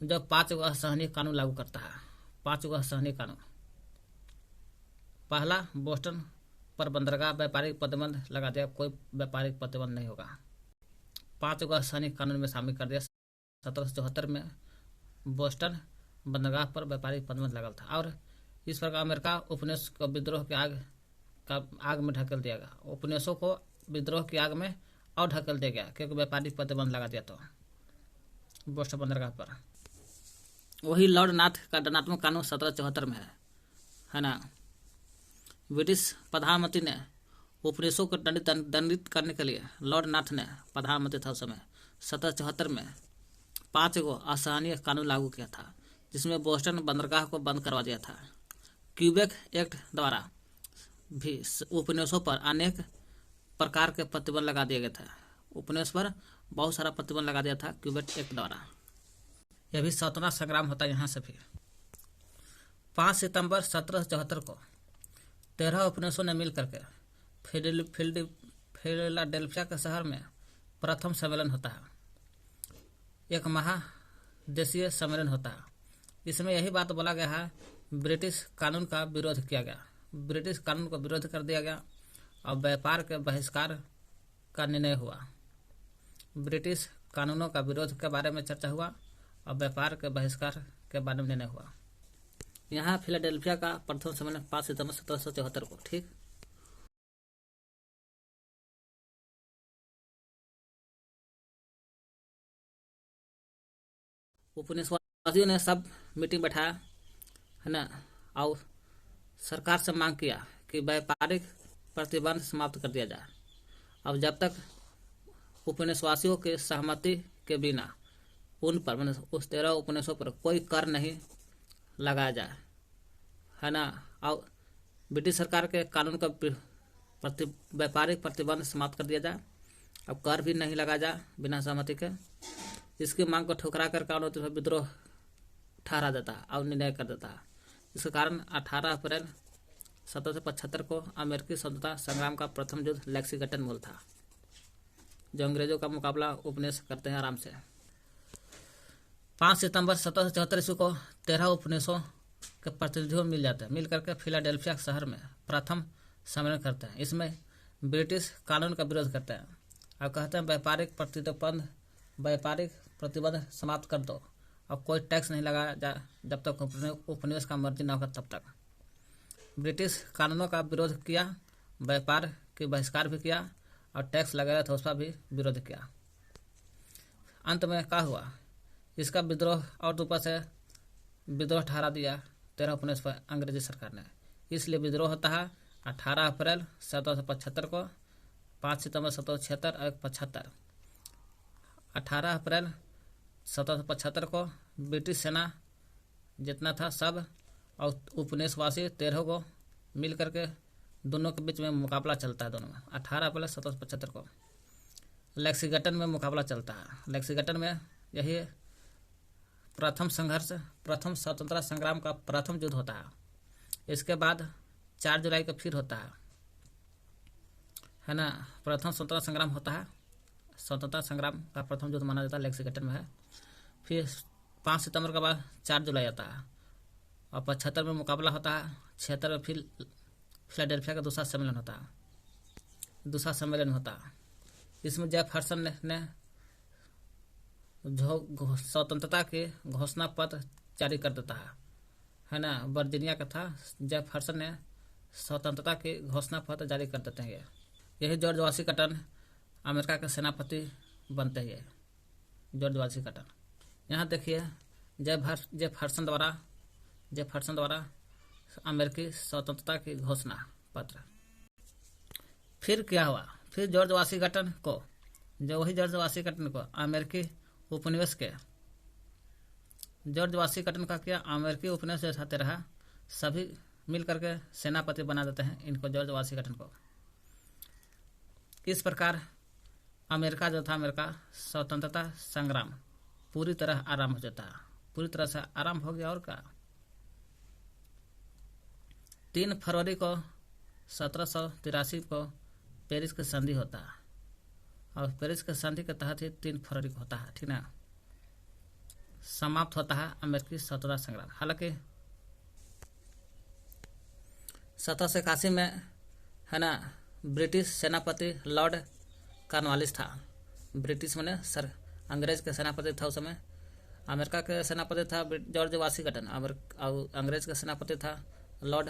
जो 5 असहनीय कानून लागू करता है। 5 असहनीय कानून। पहला, बोस्टन पर बंदरगाह व्यापारिक प्रतिबंध लगा दिया, कोई व्यापारिक प्रतिबंध नहीं होगा। 5 असहनीय कानून में शामिल कर दिया। 1774 में बोस्टन बंदरगाह पर व्यापारिक प्रतिबंध लगा था और इस प्रकार अमेरिका उपनिवेश को विद्रोह की आग में ढकेल दिया गया। उपनिवेशों को विद्रोह की आग में और ढकेल दिया गया क्योंकि व्यापारिक प्रतिबंध लगा दिया तो बोस्टन बंदरगाह पर। वही लॉर्ड नाथ का दंडात्मक कानून 1774 में है ना। ब्रिटिश प्रधानमंत्री ने उपनिवेशों को दंडित करने के लिए लॉर्ड नाथ ने, प्रधानमंत्री था उस समय, 1774 में 5 असहनीय कानून लागू किया था, जिसमें बोस्टन बंदरगाह को बंद करवा दिया था। क्यूबेक एक्ट द्वारा भी उपनिवेशों पर अनेक प्रकार के प्रतिबंध लगा दिए गए थे। उपनिवेश पर बहुत सारा प्रतिबंध लगा दिया था क्यूबेक एक्ट द्वारा। यह भी स्वतंत्रता संग्राम होता है यहाँ से भी। 5 सितंबर 1774 को 13 उपनिवेशों ने मिल करके फिलाडेल्फिया के शहर में प्रथम सम्मेलन होता है। एक महादेशीय सम्मेलन होता है। इसमें यही बात बोला गया है, ब्रिटिश कानून का विरोध किया गया। ब्रिटिश कानून को विरोध कर दिया गया और व्यापार के बहिष्कार का निर्णय हुआ। ब्रिटिश कानूनों का विरोध के बारे में चर्चा हुआ और व्यापार के बहिष्कार के बारे में निर्णय हुआ। यहाँ फिलाडेल्फिया का प्रथम सम्मेलन 5 सितंबर 1774 को। ठीक, उपनिवेशवासियों ने सब मीटिंग बैठाया, है ना, और सरकार से मांग किया कि व्यापारिक प्रतिबंध समाप्त कर दिया जाए। अब जब तक उपनिवेशवासियों के सहमति के बिना उन पर, मतलब उस 13 उपनिवेशों पर कोई कर नहीं लगाया जाए, है ना, और ब्रिटिश सरकार के कानून का व्यापारिक प्रतिबंध समाप्त कर दिया जाए, अब कर भी नहीं लगाया जाए बिना सहमति के। इसकी मांग को ठुकरा कर कानून विद्रोह ठहरा देता और निर्णय कर देता। इसके कारण 18 अप्रैल 1775 को अमेरिकी स्वतंत्रता संग्राम का प्रथम युद्ध लेक्सिंगटन में था, जो अंग्रेजों का मुकाबला उपनिवेश करते हैं आराम से। 5 सितंबर 1774 ईस्वी को 13 उपनिवेशों के प्रतिनिधियों मिल जाते हैं, मिल करके फिलाडेल्फिया शहर में प्रथम सम्मेलन करते हैं। इसमें ब्रिटिश कानून का विरोध करते हैं और कहते हैं व्यापारिक प्रतिबंध समाप्त कर दो और कोई टैक्स नहीं लगाया जाए जब तक उपनिवेश का मर्जी न होगा तब तक। ब्रिटिश कानूनों का विरोध किया, व्यापार के बहिष्कार भी किया और टैक्स लगाया था उसका भी विरोध किया। अंत में क्या हुआ, इसका विद्रोह और ऊपर से विद्रोह ठहरा दिया 13 उपनिवेश पर अंग्रेजी सरकार ने। इसलिए विद्रोह होता है 18 अप्रैल 1775 को, 5 सितंबर 1776 और 75। 18 अप्रैल 1775 को ब्रिटिश सेना जितना था सब और उपनिवेशवासी 13 को मिल करके दोनों के बीच में मुकाबला चलता है। दोनों में 18 अप्रैल 1775 को लेक्सिंगटन में मुकाबला चलता है। लेक्सिंगटन में यही प्रथम संघर्ष, प्रथम स्वतंत्रता संग्राम का प्रथम युद्ध होता है। इसके बाद 4 जुलाई को फिर होता है ना, प्रथम स्वतंत्रता संग्राम होता है। स्वतंत्रता संग्राम का प्रथम युद्ध माना जाता है लेक्सिंगटन में है। फिर 5 सितंबर के बाद 4 जुलाई आता है और 75 में मुकाबला होता है। 76 में फिर फिलाडेल्फिया का दूसरा सम्मेलन होता है। इसमें जेफरसन ने स्वतंत्रता के घोषणा पत्र जारी कर देता है ना, वर्जीनिया का था। जेफरसन ने स्वतंत्रता के घोषणा पत्र जारी कर देते हैं। यही जॉर्ज वाशिंगटन अमेरिका के सेनापति बनते हैं, जॉर्ज वाशिंगटन। यहाँ देखिए जेफरसन द्वारा अमेरिकी स्वतंत्रता की घोषणा पत्र। फिर क्या हुआ, फिर जॉर्ज वाशिंगटन को अमेरिकी उपनिवेश के जॉर्ज वाशिंगटन का क्या अमेरिकी उपनिवेश जैसा रहा, सभी मिल करके सेनापति बना देते हैं इनको, जॉर्ज वाशिंगटन को। इस प्रकार अमेरिका स्वतंत्रता संग्राम पूरी तरह आरंभ हो जाता है, पूरी तरह से आरंभ हो गया। और क्या, 3 फरवरी को 1783 को पेरिस की संधि होता है और पेरिस की संधि के तहत ही 3 फरवरी को होता है, ठीक ना, समाप्त होता है अमेरिकी स्वतंत्रता संग्राम। हालांकि 1781 में, है ना, ब्रिटिश सेनापति लॉर्ड कॉर्नवालिस था। ब्रिटिश में सर अंग्रेज के सेनापति था उस समय। अमेरिका के सेनापति था जॉर्ज वाशिंगटन और अंग्रेज का सेनापति था लॉर्ड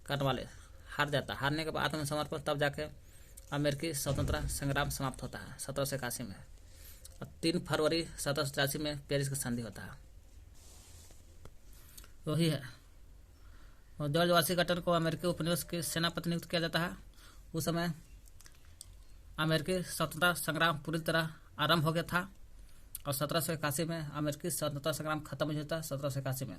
कॉर्नवालिस। हारने के बाद आत्मसमर्पण, तब जाके अमेरिकी स्वतंत्रता संग्राम समाप्त होता है 1781 में। और 3 फरवरी 1783 में पेरिस की संधि होता है, वही है। और जॉर्ज वाशिंगटन को अमेरिकी उपनिवेश के सेनापति नियुक्त किया जाता है। उस समय अमेरिकी स्वतंत्रता संग्राम पूरी तरह आरंभ हो गया था और 1781 में अमेरिकी स्वतंत्रता संग्राम खत्म हो जाता है। 1781 में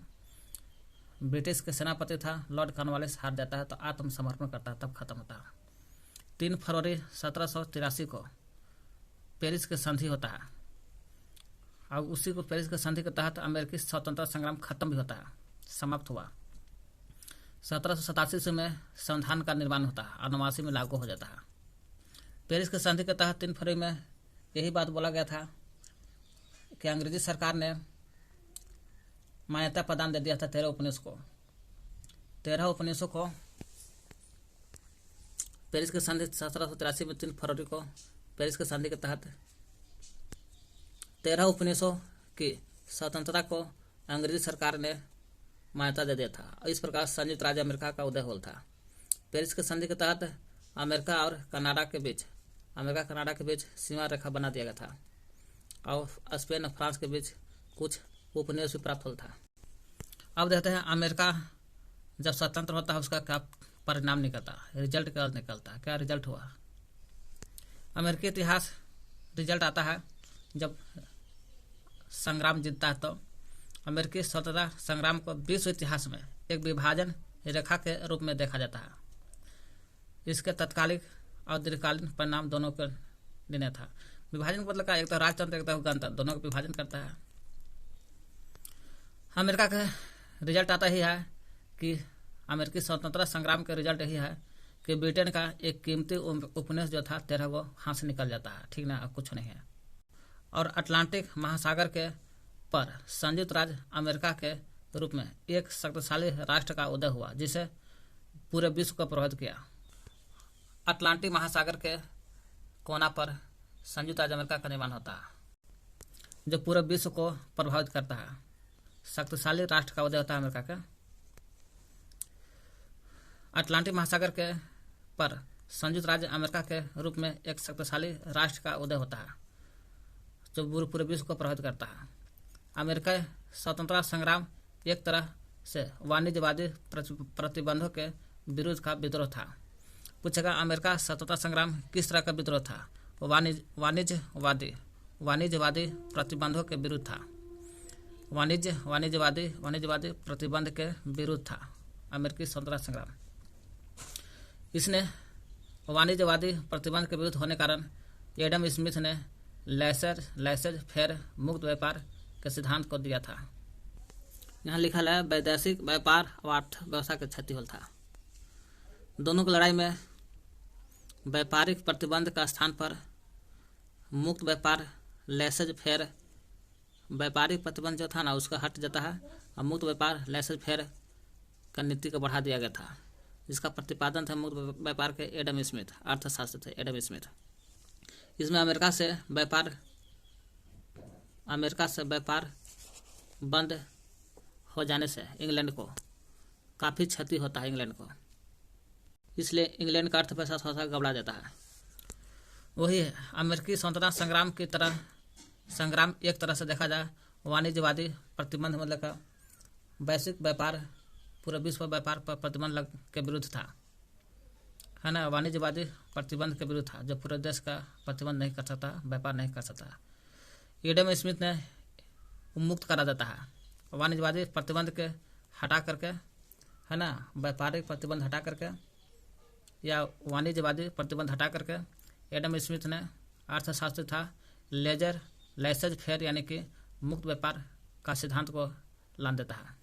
ब्रिटिश के सेनापति था लॉर्ड कॉर्नवालिस, हार जाता है तो आत्मसमर्पण करता है, तब खत्म होता है। 3 फरवरी 1783 को पेरिस की संधि होता है और उसी को पेरिस की संधि के तहत अमेरिकी स्वतंत्रता संग्राम खत्म भी होता है, समाप्त हुआ। 1787 में संविधान का निर्माण होता है, 89 में लागू हो जाता है। पेरिस की संधि के तहत 3 फरवरी में यही बात बोला गया था कि अंग्रेजी सरकार ने मान्यता प्रदान दे दिया था 13 उपनिवेशों को। पेरिस की संधि 1783 में 3 फरवरी को पेरिस की संधि के तहत 13 उपनिवेशों की स्वतंत्रता को अंग्रेजी सरकार ने मान्यता दे दिया था। इस प्रकार संयुक्त राज्य अमेरिका का उदय हुआ था। पेरिस के संधि के तहत अमेरिका और कनाडा के बीच सीमा रेखा बना दिया गया था और स्पेन और फ्रांस के बीच कुछ उपनिवेश भी प्राप्त हुआ था। अब देखते हैं अमेरिका जब स्वतंत्र होता है उसका क्या परिणाम निकलता, रिजल्ट क्या निकलता, क्या रिजल्ट हुआ। अमेरिकी इतिहास रिजल्ट आता है जब संग्राम जीतता है तो अमेरिकी स्वतंत्रता संग्राम को विश्व इतिहास में एक विभाजन रेखा के रूप में देखा जाता है। इसके तत्कालिक और दीर्घकालीन परिणाम दोनों के निर्णय था। विभाजन का मतलब क्या, एक तो राजतंत्र एक तो गणतंत्र, दोनों का विभाजन करता है। अमेरिका का रिजल्ट आता ही है कि अमेरिकी स्वतंत्रता संग्राम का रिजल्ट यही है कि ब्रिटेन का एक कीमती उपनिवेश जो था 13 वो हाथ से निकल जाता है, ठीक ना, अब कुछ नहीं है। और अटलांटिक महासागर के पर संयुक्त राज्य अमेरिका के रूप में एक शक्तिशाली राष्ट्र का उदय हुआ जिसे पूरे विश्व को प्रभावित किया। अटलांटिक महासागर के कोना पर संयुक्त राज्य अमेरिका का निर्माण होता है जो पूरे विश्व को प्रभावित करता है। शक्तिशाली राष्ट्र का उदय होता है अमेरिका का। अटलांटिक महासागर के पर संयुक्त राज्य अमेरिका के रूप में एक शक्तिशाली राष्ट्र का उदय होता है जो पूरे विश्व को प्रभावित करता है। अमेरिका स्वतंत्रता संग्राम एक तरह से वाणिज्यवादी प्रतिबंधों के विरुद्ध का विद्रोह था। पूछेगा अमेरिका स्वतंत्रता संग्राम किस तरह का विद्रोह था? वाणिज्यवादी प्रतिबंधों के विरुद्ध था। वाणिज्यवादी प्रतिबंध के विरुद्ध था अमेरिकी स्वतंत्रता संग्राम। इसने वाणिज्यवादी प्रतिबंध के विरुद्ध होने कारण एडम स्मिथ ने लेसर फेर मुक्त व्यापार के सिद्धांत को दिया था। यहाँ लिखा है वैदेशिक व्यापार और अर्थव्यवस्था की क्षति हुआ था। दोनों की लड़ाई में व्यापारिक प्रतिबंध का स्थान पर मुक्त व्यापार लेसर फेर व्यापारिक प्रतिबंध जो था ना उसका हट जाता है और मुक्त व्यापार लेसर फेर का नीति को बढ़ा दिया गया था, जिसका प्रतिपादन था मुक्त व्यापार के एडम स्मिथ, अर्थशास्त्र थे एडम स्मिथ। इसमें अमेरिका से व्यापार बंद हो जाने से इंग्लैंड को काफ़ी क्षति होता है इंग्लैंड को, इसलिए इंग्लैंड का अर्थव्यवस्था थोड़ा सा गबड़ा जाता है। वही है अमेरिकी स्वतंत्रता संग्राम की तरह संग्राम एक तरह से देखा जाए वाणिज्यवादी प्रतिबंध मतलब का वैश्विक व्यापार पूरे विश्व व्यापार पर प्रतिबंध के विरुद्ध था, है ना, वाणिज्यवादी प्रतिबंध के विरुद्ध था जो पूरे देश का प्रतिबंध नहीं कर सकता, व्यापार नहीं कर सकता। एडम स्मिथ ने मुक्त करा देता है वाणिज्यवादी प्रतिबंध के हटा करके, है ना, व्यापारिक प्रतिबंध हटा करके या वाणिज्यवादी प्रतिबंध हटा करके एडम स्मिथ ने अर्थशास्त्र था लेसर फेर यानी कि मुक्त व्यापार का सिद्धांत को लान देता है।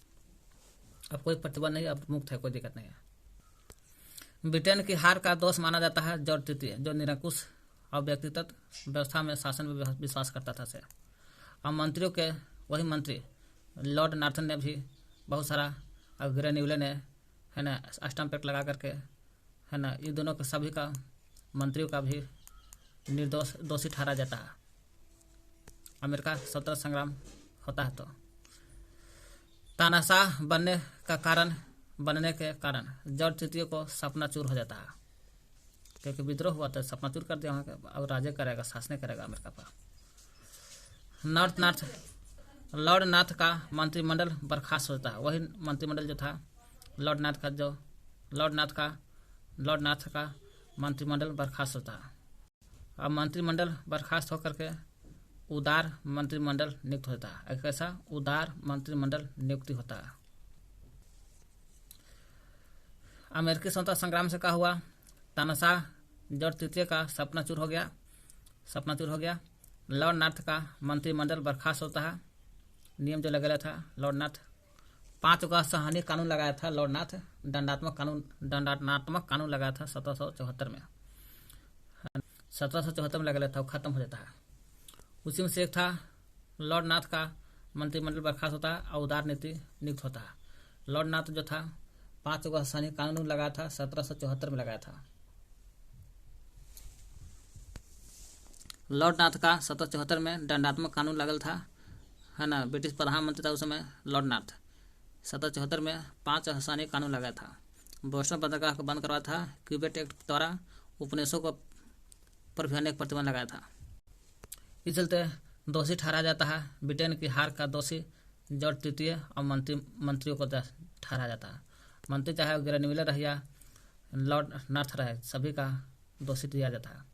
अब कोई प्रतिबंध नहीं, अब मुक्त है, कोई दिक्कत नहीं है। ब्रिटेन की हार का दोष माना जाता है जॉर्ज तृतीय, जो निरंकुश और व्यक्तिगत व्यवस्था में शासन में विश्वास करता था से। और मंत्रियों के वही मंत्री लॉर्ड नार्थन ने भी बहुत सारा, और ग्रेन्यूले ने, है ना, स्टैम्प एक्ट लगा करके, है ना, ये दोनों के सभी का मंत्रियों का भी दोषी ठहरा जाता है। अमेरिका स्वतंत्रता संग्राम होता है तो तानाशाह बनने के कारण जॉर्ज तृतीय को सपना चूर हो जाता है, क्योंकि विद्रोह हुआ तो सपना चूर कर दिया वहाँ का, अब राज्य करेगा, शासन करेगा अमेरिका पर। लॉर्ड नाथ का मंत्रिमंडल बर्खास्त होता है। वही मंत्रिमंडल जो था लॉर्ड नाथ का मंत्रिमंडल बर्खास्त होता है। अब मंत्रिमंडल बर्खास्त होकर के उदार मंत्रिमंडल नियुक्त होता है। एक ऐसा उदार मंत्रिमंडल नियुक्ति होता है। अमेरिकी स्वतंत्रता संग्राम से क्या हुआ? तानाशाह जॉर्ज तृतीय का सपना चूर हो गया। लॉर्ड नाथ का मंत्रिमंडल बर्खास्त होता है। नियम जो लगाया था लॉर्ड नाथ 5 का संहानी कानून लगाया था लॉर्ड नाथ, दंडात्मक कानून लगाया था 1774 में। 1774 में लगाया था, वो खत्म हो जाता है। उसी में से एक था लॉर्ड नाथ का मंत्रिमंडल बर्खास्त होता है और उदार नीति नियुक्त होता है। लॉर्ड नाथ जो था 5 का संहानी कानून लगाया था 1774 में लगाया था। लॉर्ड नाथ का 1774 में दंडात्मक कानून लगल था, है ना, ब्रिटिश प्रधानमंत्री था उस समय लॉर्ड नाथ। 1774 में 5 असहनीय कानून लगाया था। बोस्टन बंदरगाह को बंद करवाया था। क्यूबेट एक्ट द्वारा उपनिवेशों को पर भी अनेक प्रतिबंध लगाया था। इस चलते दोषी ठहराया जाता है। ब्रिटेन की हार का दोषी जॉर्ज तृतीय और मंत्रियों को ठहराया जाता है। मंत्री चाहे ग्रेनविले रहे या लॉर्ड नॉर्थ रहे, सभी का दोषी दिया जाता है।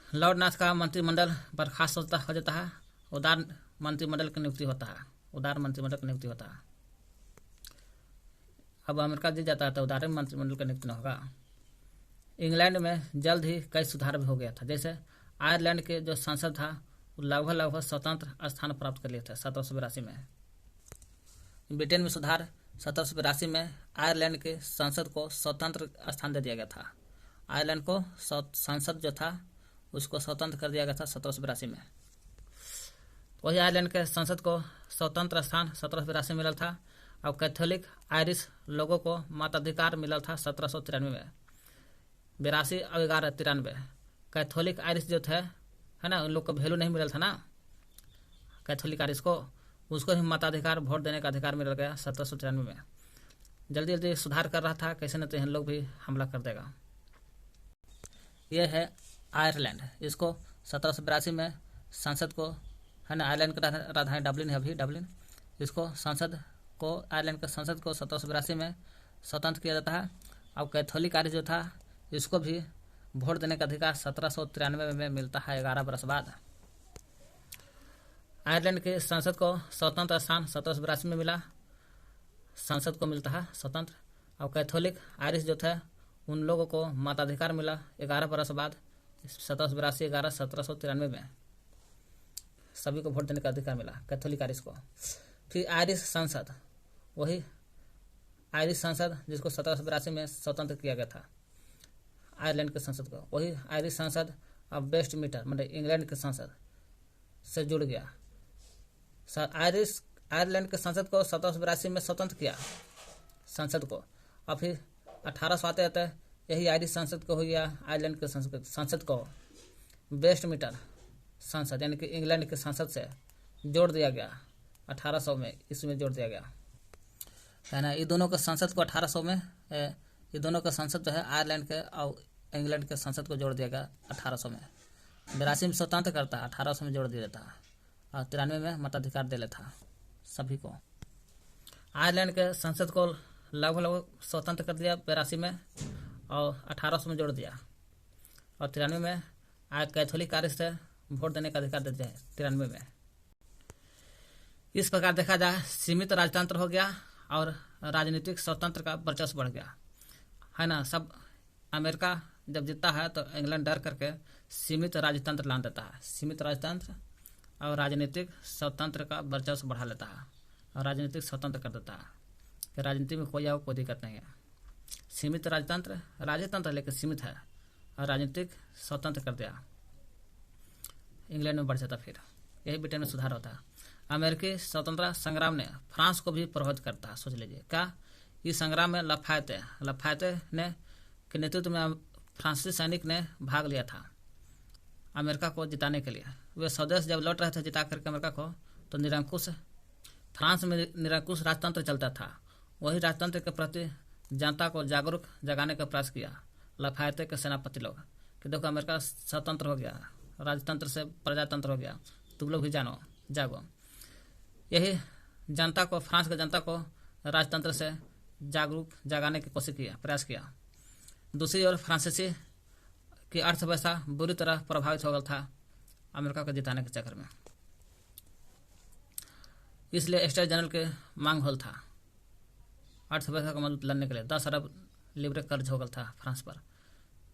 लॉर्ड नॉर्थ का मंत्रिमंडल बर्खास्त हो जाता है। उदार मंत्रिमंडल की नियुक्ति होता है। अब अमेरिका जीत जाता है तो उदार मंत्रिमंडल की नियुक्ति न होगा। इंग्लैंड में जल्द ही कई सुधार भी हो गया था। जैसे आयरलैंड के जो संसद था वो लगभग स्वतंत्र स्थान प्राप्त कर लिए थे 1782 में। ब्रिटेन में सुधार 1782 में आयरलैंड के संसद को स्वतंत्र स्थान दे दिया गया था। आयरलैंड को संसद जो था उसको स्वतंत्र कर दिया गया था 1782 में। वही आयरलैंड के संसद को स्वतंत्र स्थान 1782 में मिला था। और कैथोलिक आयरिश लोगों को मताधिकार मिला था 1793 में। 82 और 1193 कैथोलिक आयरिश जो थे है ना, उन लोग को वैल्यू नहीं मिला था ना, कैथोलिक आयरिश को, उसको भी मताधिकार वोट देने का अधिकार मिल गया 1793 में। जल्दी जल्दी सुधार कर रहा था, कैसे न तो इन लोग भी हमला कर देगा। ये है आयरलैंड। इसको 1782 में संसद को है ना, आयरलैंड का राजधानी डबलिन है अभी, डबलिन। इसको संसद को आयरलैंड के संसद को 1782 में स्वतंत्र किया जाता है। और कैथोलिक आयरिश जो था इसको भी वोट देने का अधिकार 1793 में मिलता है, 11 बरस बाद। आयरलैंड के संसद को स्वतंत्र स्थान 1782 में मिला, संसद को मिलता है स्वतंत्र। और कैथोलिक आयरिश जो थे उन लोगों को मताधिकार मिला 11 बरस बाद, 1782, 11, 1793 में सभी को वोट देने का अधिकार मिला कैथोलिक आयरिश को। फिर आयरिश संसद, वही आयरिश संसद जिसको 1782 में स्वतंत्र किया गया था आयरलैंड के संसद को, वही आयरिश संसद अब वेस्टमिंस्टर मतलब इंग्लैंड के संसद से जुड़ गया। आयरलैंड के संसद को 1782 में स्वतंत्र किया संसद को। और फिर 1800 आते आते यही आयरिश संसद को हो गया आयरलैंड के संसद को वेस्टमिंस्टर संसद यानी कि इंग्लैंड के संसद से जोड़ दिया गया 1800 में, इसमें जोड़ दिया गया है ना। ये दोनों के संसद को 1800 में, ये दोनों का संसद जो है आयरलैंड के और इंग्लैंड के संसद को जोड़ दिया गया 1800 में। 82 में स्वतंत्र करता, 1800 में जोड़ दिया जाता और 93 में मताधिकार दे लेता सभी को। आयरलैंड के संसद को लगभग स्वतंत्र कर दिया 82 में और 1800 में जोड़ दिया। और 93 में कैथोलिक आयरिश से वोट देने का अधिकार दे दिया 93 में। इस प्रकार देखा जाए सीमित राजतंत्र हो गया और राजनीतिक स्वतंत्र का वर्चस्व बढ़ गया है ना। सब अमेरिका जब जीतता है तो इंग्लैंड डर करके सीमित राजतंत्र ला देता है, सीमित राजतंत्र और राजनीतिक स्वतंत्र का वर्चस्व बढ़ा लेता है और राजनीतिक स्वतंत्र कर देता है कि राजनीति में कोई दिक्कत नहीं है। सीमित राजतंत्र लेकिन सीमित है और राजनीतिक स्वतंत्र कर दिया, इंग्लैंड में बढ़ जाता। फिर यही ब्रिटेन में सुधार होता है। अमेरिकी स्वतंत्रता संग्राम ने फ्रांस को भी प्रभावित करता है। सोच लीजिए क्या, इस संग्राम में लफायते ने के नेतृत्व में फ्रांसीसी सैनिक ने भाग लिया था अमेरिका को जिताने के लिए। वे स्वदेश जब लौट रहे थे जिता करके अमेरिका को, तो निरंकुश फ्रांस में निरंकुश राजतंत्र चलता था। वही राजतंत्र के प्रति जनता को जागरूक जगाने का प्रयास किया लफायते के सेनापति लोग कि देखो अमेरिका स्वतंत्र हो गया, राजतंत्र से प्रजातंत्र हो गया, तुम लोग भी जागो। यही जनता को, फ्रांस की जनता को राजतंत्र से जागरूक जगाने की कोशिश किया, प्रयास किया। दूसरी ओर फ्रांसीसी की अर्थव्यवस्था बुरी तरह प्रभावित हो गया था अमेरिका को जिताने के चक्कर में। इसलिए स्टेट जनरल के मांग होल था अर्थव्यवस्था को मजबूत करने के लिए। 10 अरब लिबरे कर्ज हो गया था फ्रांस पर,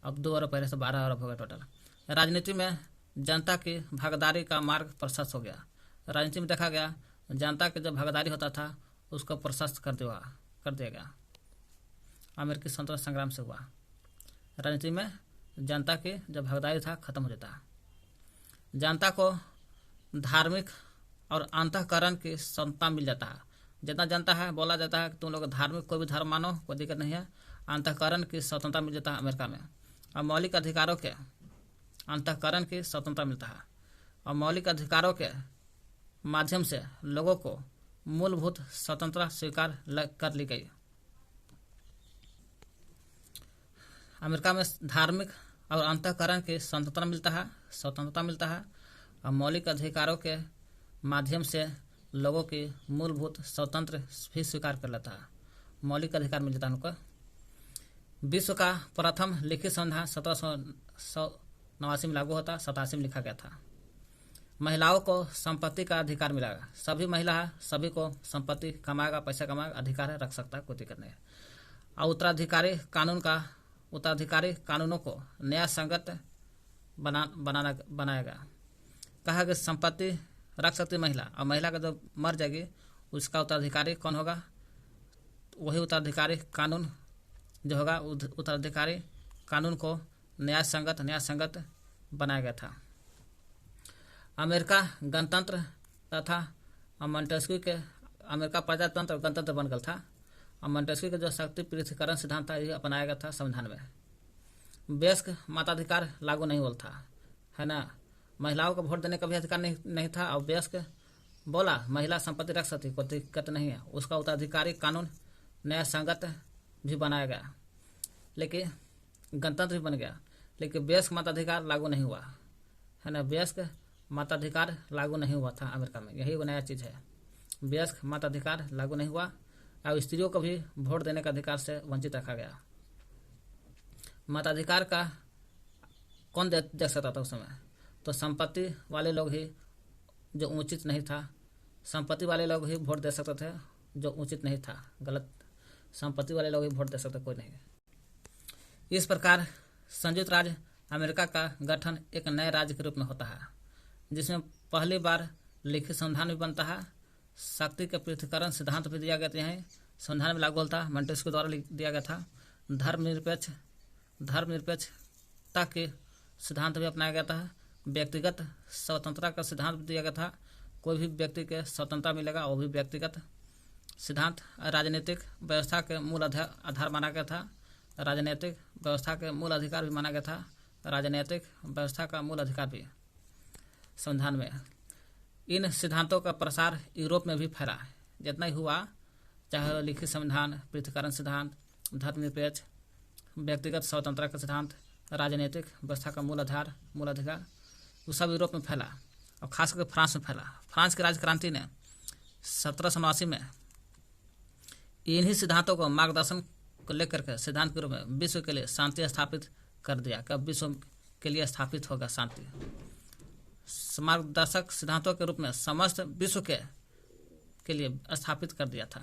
अब 2 अरब पहले से 12 अरब हो गया टोटल। राजनीति में जनता की भागीदारी का मार्ग प्रशस्त हो गया। राजनीति में देखा गया जनता की जो भागीदारी होता था उसको प्रशस्त कर दिया गया। अमेरिकी स्वतंत्रता संग्राम से हुआ। राजनीति में जनता की जो भागीदारी था खत्म हो जाता। जनता को धार्मिक और अंतःकरण की स्वतंत्रता मिल जाता है। जितना जनता है बोला जाता है कि तुम लोग धार्मिक कोई भी धर्म मानो, कोई दिक्कत नहीं है। अंतःकरण की स्वतंत्रता मिल जाता है अमेरिका में। और मौलिक अधिकारों के अंतःकरण की स्वतंत्रता मिलता है और मौलिक अधिकारों के माध्यम से लोगों को मूलभूत स्वतंत्रता स्वीकार कर ली गई। अमेरिका में धार्मिक और अंतःकरण की स्वतंत्रता मिलता है और मौलिक अधिकारों के माध्यम से लोगों की मूलभूत स्वतंत्र भी स्वीकार कर लेता है। मौलिक अधिकार मिल जाता है उनको। विश्व का प्रथम लिखित संविधान 1789 में लागू होता, 87 में लिखा गया था। महिलाओं को संपत्ति का अधिकार मिला। सभी महिला है, सभी को संपत्ति कमाएगा, पैसा कमाएगा, अधिकार है, रख सकता है, कोई दिक्कत नहीं है। और उत्तराधिकारी कानूनों को न्याय संगत बनाएगा। कहा कि संपत्ति रख सकती महिला, और महिला का जब मर जाएगी उसका उत्तराधिकारी कौन होगा? वही उत्तराधिकारी कानून जो होगा, उत्तराधिकारी कानून को न्याय संगत बनाया गया था। अमेरिका गणतंत्र तथा मॉन्टेस्क्यू के अमेरिका प्रजातंत्र गणतंत्र बन गया था। और मॉन्टेस्क्यू के जो शक्ति पृथक्करण सिद्धांत था ये अपनाया गया था संविधान में। वयस्क मताधिकार लागू नहीं हुआ था, है ना। महिलाओं को वोट देने का भी अधिकार नहीं था। और वयस्क बोला महिला संपत्ति रख सकती, कोई दिक्कत नहीं है। उसका उत्तराधिकारी कानून न्याय संगत भी बनाया गया, लेकिन गणतंत्र भी बन गया, लेकिन वयस्क मताधिकार लागू नहीं हुआ, है ना। वयस्क मताधिकार लागू नहीं हुआ था अमेरिका में, यही वो नया चीज़ है। वयस्क मताधिकार लागू नहीं हुआ और स्त्रियों को भी वोट देने का अधिकार से वंचित रखा गया। मताधिकार का कौन दे सकता था उस समय? तो संपत्ति वाले लोग ही, जो उचित नहीं था। संपत्ति वाले लोग ही वोट दे सकते थे, जो उचित नहीं था, गलत। संपत्ति वाले लोग ही वोट दे सकते, कोई नहीं। इस प्रकार संयुक्त राज्य अमेरिका का गठन एक नए राज्य के रूप में होता है, जिसमें पहली बार लिखित संविधान भी बनता है। शक्ति के पृथक्करण सिद्धांत भी दिया गया है, संविधान में लागू होता है, मॉन्टेस्क्यू द्वारा दिया गया था। धर्मनिरपेक्षता के सिद्धांत भी अपनाया गया था। व्यक्तिगत स्वतंत्रता का सिद्धांत भी दिया गया था, कोई भी व्यक्ति के स्वतंत्रता मिलेगा, वो भी व्यक्तिगत सिद्धांत। राजनीतिक व्यवस्था के मूल आधार माना गया था। राजनीतिक व्यवस्था के मूल अधिकार भी माना गया था। राजनीतिक व्यवस्था का मूल अधिकार भी संविधान में। इन सिद्धांतों का प्रसार यूरोप में भी फैला, जितना ही हुआ, चाहे लिखित संविधान, पृथक्करण सिद्धांत, धर्मनिरपेक्ष, व्यक्तिगत स्वतंत्रता का सिद्धांत, राजनीतिक व्यवस्था का मूल अधिकार, वो सब यूरोप में फैला और खासकर फ्रांस में फैला। फ्रांस की राजक्रांति ने 1789 में इन्हीं सिद्धांतों को मार्गदर्शन को लेकर के सिद्धांत के रूप में विश्व के लिए शांति स्थापित कर दिया। कब विश्व के लिए स्थापित होगा शांति? मार्गदर्शक सिद्धांतों के रूप में समस्त विश्व के लिए स्थापित कर दिया था।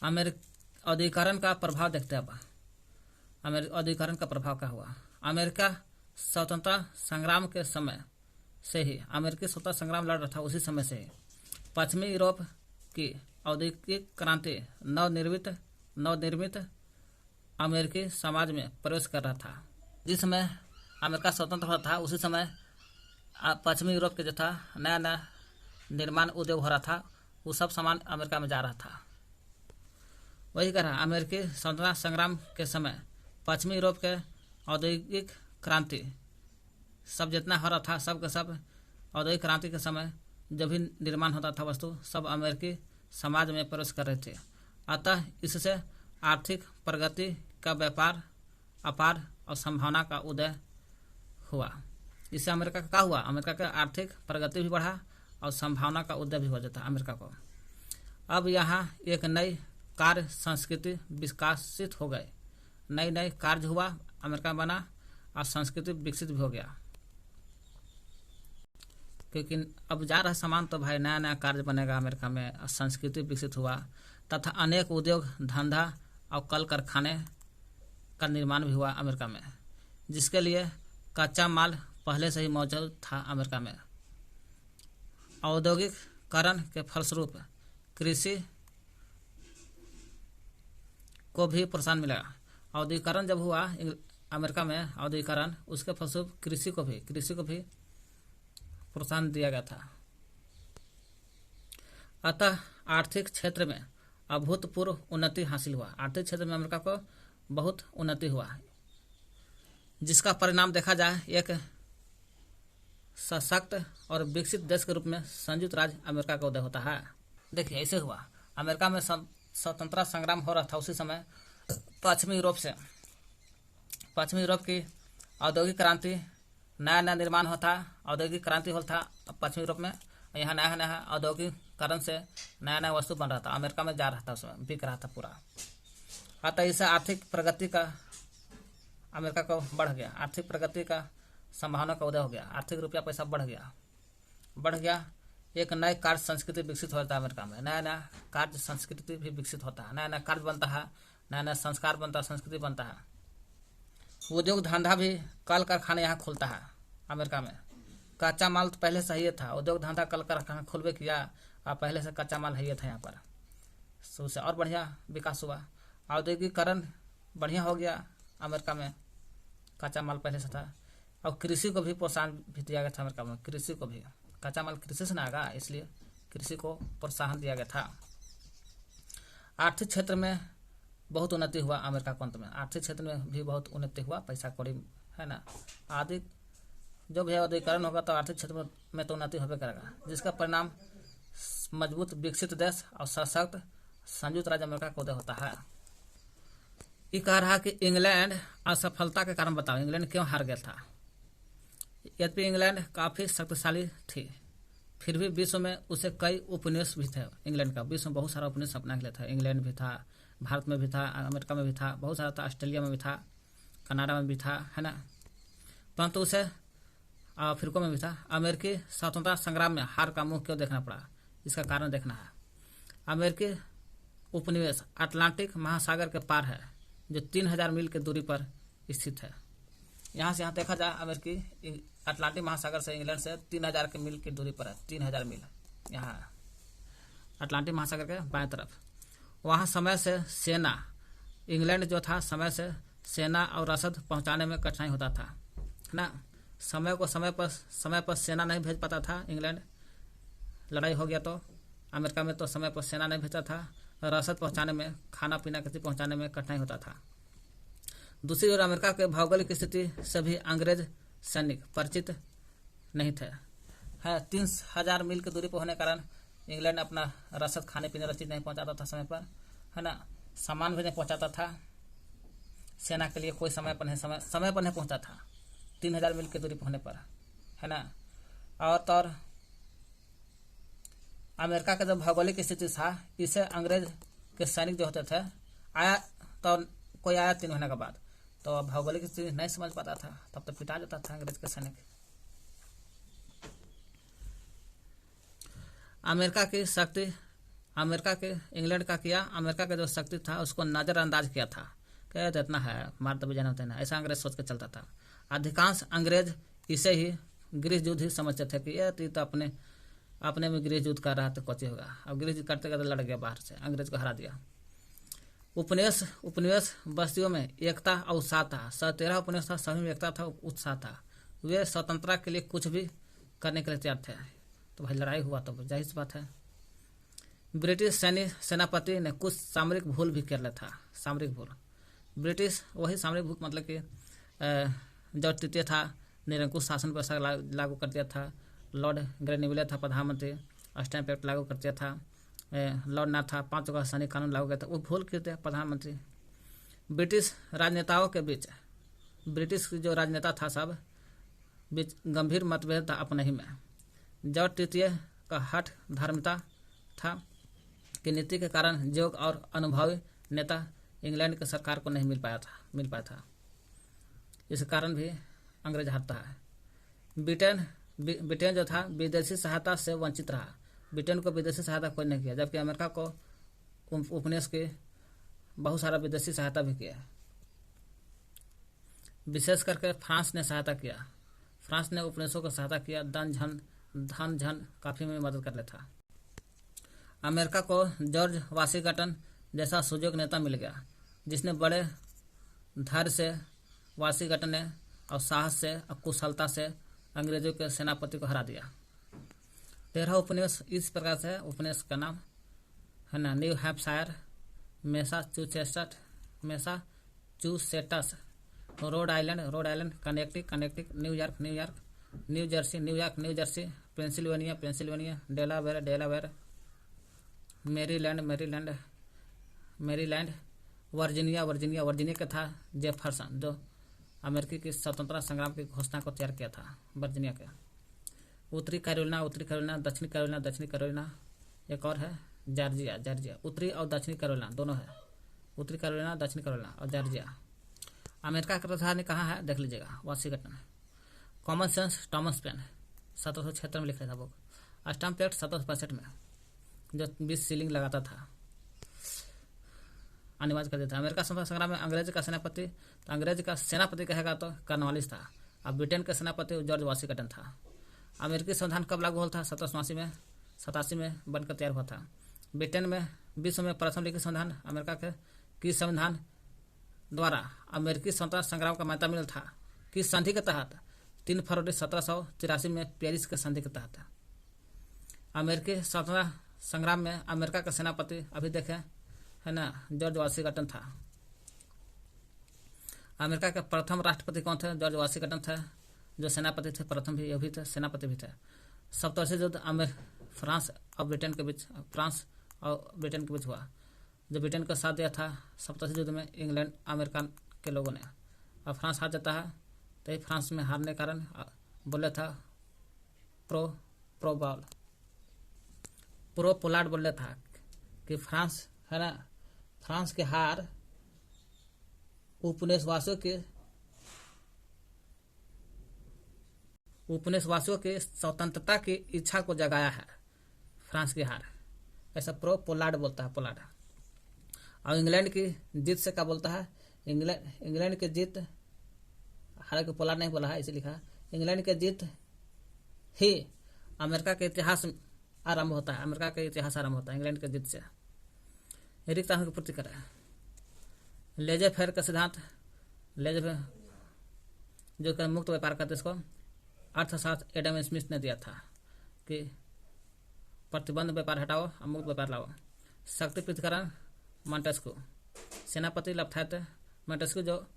औद्योगिकरण का प्रभाव देखते हैं अब। औद्योगिकरण का प्रभाव क्या हुआ? अमेरिका स्वतंत्रता संग्राम के समय से ही, अमेरिकी स्वतंत्रता संग्राम लड़ रहा था, उसी समय से ही पश्चिमी यूरोप की औद्योगिक क्रांति नवनिर्मित अमेरिकी समाज में प्रवेश कर रहा था। जिस समय अमेरिका स्वतंत्र हुआ था, उसी समय पश्चिमी यूरोप के जो था नया निर्माण उद्योग हो रहा था, वो सब सामान अमेरिका में जा रहा था। वही कह रहा, अमेरिकी स्वतंत्रता संग्राम के समय पश्चिमी यूरोप के औद्योगिक क्रांति सब जितना हो रहा था, सब के सब औद्योगिक क्रांति के समय जो भी निर्माण होता था वस्तु, सब अमेरिकी समाज में प्रवेश कर रहे थे। अतः इससे आर्थिक प्रगति का व्यापार अपार और संभावना का उदय हुआ। इससे अमेरिका का क्या हुआ? अमेरिका का आर्थिक प्रगति भी बढ़ा और संभावना का उदय भी हो जाता अमेरिका को। अब यहाँ एक नई कार्य संस्कृति विकसित हो गए, नई कार्य हुआ, अमेरिका बना और संस्कृति विकसित भी हो गया। क्योंकि अब जा रहा सामान तो भाई नया कार्य बनेगा अमेरिका में, और संस्कृति विकसित हुआ तथा अनेक उद्योग धंधा और कल कारखाने का निर्माण भी हुआ अमेरिका में, जिसके लिए कच्चा माल पहले से ही मौजूद था अमेरिका में। औद्योगिकरण के फलस्वरूप कृषि को भी प्रोत्साहन मिला। औद्योगिकरण जब हुआ अमेरिका में, औद्योगिकरण, उसके फलस्वरूप कृषि को भी प्रोत्साहन दिया गया था। अतः आर्थिक क्षेत्र में अभूतपूर्व उन्नति हासिल हुआ। आर्थिक क्षेत्र में अमेरिका को बहुत उन्नति हुआ, जिसका परिणाम देखा जाए एक सशक्त और विकसित देश के रूप में संयुक्त राज्य अमेरिका का उदय होता है। देखिए ऐसे हुआ, अमेरिका में स्वतंत्रता संग्राम हो रहा था उसी समय पश्चिमी यूरोप की औद्योगिक क्रांति, नया नया निर्माण होता, औद्योगिक क्रांति होता पश्चिमी यूरोप में। यहाँ नया नया औद्योगिकरण से नया नया वस्तु बन रहा था, अमेरिका में जा रहा था, उसमें बिक रहा था पूरा। अतः इससे आर्थिक प्रगति का अमेरिका को बढ़ गया, आर्थिक प्रगति का संभावना का उदय हो गया, आर्थिक रुपया पैसा बढ़ गया। एक नई कार्य संस्कृति विकसित होता है अमेरिका में, नया नया कार्य संस्कृति भी विकसित होता है, नया नया कार्य बनता है, नया नया संस्कार बनता है, संस्कृति बनता है। उद्योग धंधा भी, कल कारखाने यहाँ खुलता है अमेरिका में। कच्चा माल तो पहले से ही था, उद्योग धंधा कल कारखाना खुलबे किया और पहले से कच्चा माल ही था यहाँ पर, उससे और बढ़िया विकास हुआ। औद्योगिकरण बढ़िया हो गया अमेरिका में, कच्चा माल पहले से था। और कृषि को भी प्रोत्साहन भी दिया गया था अमेरिका में, कृषि को भी, कच्चा माल कृषि से ना आएगा, इसलिए कृषि को प्रोत्साहन दिया गया था। आर्थिक क्षेत्र में बहुत उन्नति हुआ अमेरिका को, अंत में आर्थिक क्षेत्र में भी बहुत उन्नति हुआ, पैसा कौड़ी है ना, आदि जो भी औद्योगिकरण होगा तो आर्थिक क्षेत्र में तो उन्नति होबे करेगा, जिसका परिणाम मजबूत विकसित देश और सशक्त संयुक्त राज्य अमेरिका का उदय होता है। ये कह रहा कि इंग्लैंड असफलता के कारण बताओ इंग्लैंड क्यों हार गया था। यद्यपि इंग्लैंड काफी शक्तिशाली थी, फिर भी विश्व में उसे कई उपनिवेश भी थे। इंग्लैंड का विश्व में बहुत सारा उपनिवेश अपना के लिए था, इंग्लैंड भी था, भारत में भी था, अमेरिका में भी था, बहुत सारा था, ऑस्ट्रेलिया में भी था, कनाडा में भी था, है ना। परंतु उसे अफ्रीका में भी था। अमेरिकी स्वतंत्रता संग्राम में हार का मुंह क्यों देखना पड़ा, इसका कारण देखना है। अमेरिकी उपनिवेश अटलांटिक महासागर के पार है, जो 3000 मील की दूरी पर स्थित है। यहाँ से यहाँ देखा जाए, अमेरिकी अटलांटिक महासागर से इंग्लैंड से 3000 के मील की दूरी पर है, 3000 मील यहाँ अटलांटिक महासागर के बाएं तरफ। वहाँ समय से सेना, इंग्लैंड जो था समय से सेना और रसद पहुँचाने में कठिनाई होता था ना, समय पर सेना नहीं भेज पाता था इंग्लैंड, लड़ाई हो गया तो। अमेरिका में तो समय पर सेना नहीं भेजता था, रसद पहुँचाने में, खाना पीना किसी पहुँचाने में कठिनाई होता था। दूसरी ओर अमेरिका के भौगोलिक स्थिति से भी अंग्रेज सैनिक परिचित नहीं थे, है 3000 मील की दूरी पर होने के कारण इंग्लैंड अपना रसद, खाने पीने वाली चीज नहीं पहुंचाता था समय पर, है ना, सामान भी नहीं पहुंचाता था सेना के लिए, कोई समय पर नहीं पहुंचा था 3000 मील की दूरी पर होने पर, है ना। और तो अमेरिका का जो भौगोलिक स्थिति था, इसे अंग्रेज के सैनिक जो होते थे, आया तो कोई आया 3 महीने के बाद, तो भौगोलिक स्थिति नहीं समझ पाता था, तब तो पिटा जाता था अंग्रेज के सैनिक। अमेरिका की शक्ति, अमेरिका के इंग्लैंड का किया, अमेरिका का जो शक्ति था उसको नजरअंदाज किया था, कहते इतना है मार दबे जाना होता है ना, ऐसा अंग्रेज सोच के चलता था। अधिकांश अंग्रेज इसे ही गृह युद्ध ही समझते थे कि ये तो अपने में गृह युद्ध कर रहा तो कौची होगा। अब गृह युद्ध करते करते लड़ गया बाहर से, अंग्रेज को हरा दिया। उपनिवेश बस्तियों में एकता और उत्साह था, 13 उपनिवेश था, सभी में एकता था, उत्साह था, वे स्वतंत्रता के लिए कुछ भी करने के लिए तैयार थे। तो भाई लड़ाई हुआ तो जाहिर सी बात है। ब्रिटिश सेनापति ने कुछ सामरिक भूल भी कर लिया था, सामरिक भूल, ब्रिटिश वही सामरिक भूल मतलब कि जो तृतीय था निरंकुश शासन व्यवस्था लागू कर दिया था, लॉर्ड ग्रेनिवले था प्रधानमंत्री, स्टैम्प एक्ट लागू कर दिया था, लॉर्ड ना था, 5 का सैनिक कानून लागू किया था, वो भूल किए प्रधानमंत्री। ब्रिटिश राजनेताओं के बीच, ब्रिटिश जो राजनेता था सब बीच गंभीर मतभेद था अपने ही में। जॉर्ज तृतीय का हठ धार्मिकता था कि नीति के कारण योग्य और अनुभवी नेता इंग्लैंड की सरकार को नहीं मिल पाया था। इस कारण भी अंग्रेज हारता है। ब्रिटेन जो था विदेशी सहायता से वंचित रहा, ब्रिटेन को विदेशी सहायता कोई नहीं किया, जबकि अमेरिका को उपनिवेश के बहुत सारा विदेशी सहायता भी किया। विशेष करके फ्रांस ने सहायता किया, फ्रांस ने उपनिवेशों को सहायता किया, धन जन काफी में मदद कर लेता। अमेरिका को जॉर्ज वाशिंगटन जैसा सुजोग नेता मिल गया, जिसने बड़े धैर्य से वाशिंगटन ने और साहस से और कुशलता से अंग्रेजों के सेनापति को हरा दिया। 13 उपनिवेश इस प्रकार से, उपनिवेश का नाम है ना, new Hampshire, Massachusetts, Rhode Island, Connecticut, New York, new Jersey New York new Jersey, Pennsylvania Pennsylvania, Delaware Delaware, Maryland Maryland Maryland, Virginia Virginia Virginia का था जेफरसन, जो अमेरिकी की स्वतंत्रता संग्राम की घोषणा को तैयार किया था, वर्जीनिया का। उत्तरी कैरोलिना दक्षिणी कैरोलिना दक्षिणी कैरोलिना, एक और है जॉर्जिया जॉर्जिया, उत्तरी और दक्षिणी कैरोलिना दोनों है, उत्तरी कैरोलिना दक्षिणी कैरोलिना और जॉर्जिया। अमेरिका का राजधानी कहाँ है देख लीजिएगा, Washington. Common sense Thomas Paine 1776 में लिख रहा था बुक। स्टैम्प एक्ट 1765 में, जो 20 सीलिंग लगाता था, अनिवार्य कर देता है। अमेरिका स्वतंत्रता संग्राम में अंग्रेज का सेनापति, तो अंग्रेज का सेनापति कहेगा तो कॉर्नवालिस था। अब ब्रिटेन का सेनापति जॉर्ज वाशिंगटन था। अमेरिकी संविधान कब लागू हुआ था? 1787 में बनकर तैयार हुआ था। ब्रिटेन में विश्व में प्रथम लिखित संविधान अमेरिका के किस संविधान द्वारा अमेरिकी स्वतंत्रता संग्राम का मान्यता मिला था? किस संधि के तहत? 3 फरवरी 1783 में पेरिस के संधि के तहत। अमेरिकी स्वतंत्रता संग्राम में अमेरिका का सेनापति अभी देखें है ना, जॉर्ज वाशिंगटन था। अमेरिका के प्रथम राष्ट्रपति कौन थे? जॉर्ज वाशिंगटन थे, जो सेनापति थे, प्रथम भी अभी थे, सेनापति भी थे। सप्तवर्षीय युद्ध फ्रांस और ब्रिटेन के बीच हुआ। जो ब्रिटेन का साथ दिया था सप्तवर्षीय युद्ध में इंग्लैंड अमेरिका के लोगों ने। अब फ्रांस हार जाता है, तो फ्रांस में हारने के कारण बोले था प्रो पोलार्ड बोले था कि फ्रांस है ना, फ्रांस के हार उपनिवेशवासियों के स्वतंत्रता की इच्छा को जगाया है, फ्रांस की हार, ऐसा प्रो पोलार्ड बोलता है, पोलार्ड। और इंग्लैंड की जीत से क्या बोलता है? इंग्लैंड की जीत, हालांकि पोलार्ड नहीं बोला है, इसे लिखा है इंग्लैंड की जीत ही अमेरिका के इतिहास आरंभ होता है, अमेरिका का इतिहास आरंभ होता है इंग्लैंड की जीत से। रिक्त स्थान की पूर्ति करें। लेजे फेयर का सिद्धांत, लेजे फेयर जो कि मुक्त व्यापार करते, इसको अर्थशास्त्र एडम स्मिथ ने दिया था कि प्रतिबंध व्यापार हटाओ और मुक्त व्यापार लाओ। शक्ति पृथक्करण मॉन्टेस्क्यू, सेनापति लफायत मॉन्टेस्क्यू, जो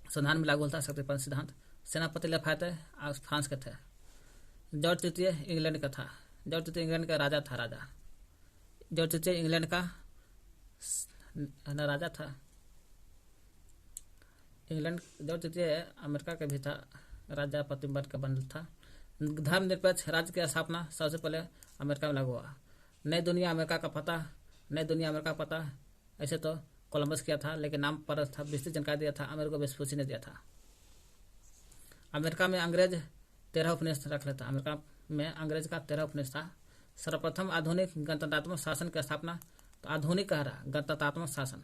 संविधान में लागू होता है शक्ति सिद्धांत। सेनापति लफायत आज फ्रांस के थे। जॉर्ज तृतीय इंग्लैंड का था, जॉर्ज तृतीय इंग्लैंड का राजा था, राजा जॉर्ज तृतीय इंग्लैंड का राजा था। इंग्लैंड जॉर्ज तृतीय अमेरिका का भी था, राजा प्रतिबंध का बंधल था। धर्मनिरपेक्ष राज्य की स्थापना सबसे पहले अमेरिका में लागू हुआ। नई दुनिया अमेरिका का पता ऐसे तो कोलंबस किया था, लेकिन नाम पर था, विस्तृत जानकारी दिया था अमेरिका वेस्पुसी ने दिया था। अमेरिका में अंग्रेज 13 उपनिवेश रख लेता। अमेरिका में अंग्रेज का 13 उपनिवेश था। सर्वप्रथम आधुनिक गणतंत्रात्मक शासन की स्थापना, तो आधुनिक कह रहा गणतंत्रात्मक शासन,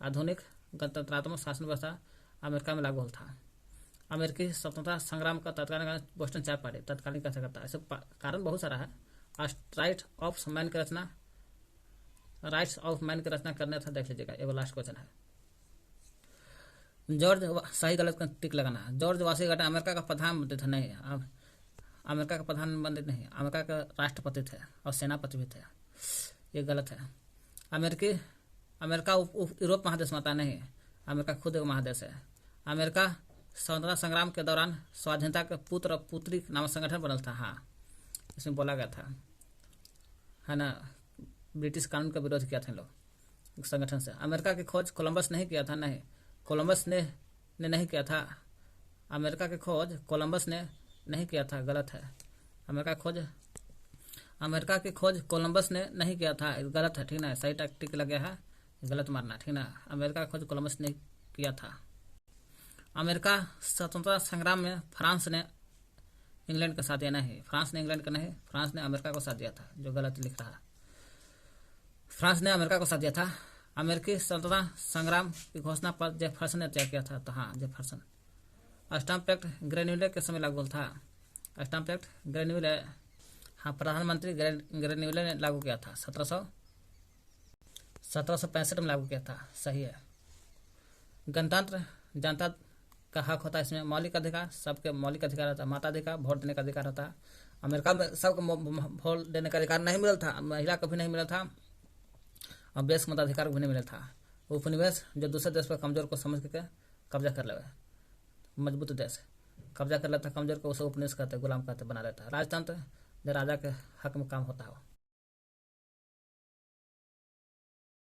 आधुनिक गणतंत्रात्मक शासन व्यवस्था अमेरिका में लागू था। अमेरिकी स्वतंत्रता संग्राम का तत्कालीन बोस्टन चाय पार्टी तत्कालीन कैसे करता है, ऐसे कारण बहुत सारा है। राइट्स ऑफ मैन की रचना करने था, देख लीजिएगा, ये लास्ट क्वेश्चन है। जॉर्ज, सही गलत का टिक लगाना है। जॉर्ज वाशिंगटन अमेरिका का प्रधानमंत्री था? नहीं, अब अमेरिका का प्रधानमंत्री नहीं, अमेरिका का राष्ट्रपति थे और सेनापति भी थे, ये गलत है। अमेरिका यूरोप महादेश माता नहीं, अमेरिका खुद एक महादेश है। अमेरिका स्वतंत्रता संग्राम के दौरान स्वाधीनता के पुत्र और पुत्री नामक संगठन बनल था, हाँ, इसमें बोला गया था, है ना, ब्रिटिश कानून का विरोध किया था लोग संगठन से। अमेरिका की खोज कोलंबस नहीं किया था, नहीं, कोलंबस ने नहीं किया था। अमेरिका की खोज कोलंबस ने नहीं किया था, गलत है। अमेरिका की खोज कोलंबस ने नहीं किया था, गलत है, ठीक ना, सही टिक लग गया है, गलत मारना, ठीक ना। अमेरिका की खोज कोलंबस ने किया था। अमेरिका स्वतंत्रता संग्राम में फ्रांस ने इंग्लैंड का साथ दिया नहीं, फ्रांस ने इंग्लैंड का नहीं, फ्रांस ने अमेरिका को साथ दिया था, जो गलत लिख रहा है। फ्रांस ने अमेरिका को साथ दिया था। अमेरिकी स्वतंत्रता संग्राम की घोषणा पर जेफरसन ने तय किया था, तो हाँ, जेफरसन। स्टैम्प एक्ट ग्रेन्यूले के समय लागू था। स्टैम्प एक्ट ग्रेन्यूले, हाँ, प्रधानमंत्री ग्रेन्यूले ने लागू किया था, 1765 में लागू किया था, सही है। गणतंत्र जनता का हक होता है, इसमें मौलिक अधिकार, सबके मौलिक अधिकार होता है, मताधिकार, वोट देने का अधिकार होता है। अमेरिका में सबको वोट देने का अधिकार नहीं मिला था, महिला को भी नहीं मिला था, और बेस मताधिकार को भी नहीं मिला था। उपनिवेश जो दूसरे देश पर कमजोर को समझ के कब्जा कर ले, मजबूत देश। कब्जा कर लेता है, कमजोर को उसे उपनिवेश कहते, गुलाम कहते, बना लेता है। राजतंत्र जो राजा के हक में काम होता हो।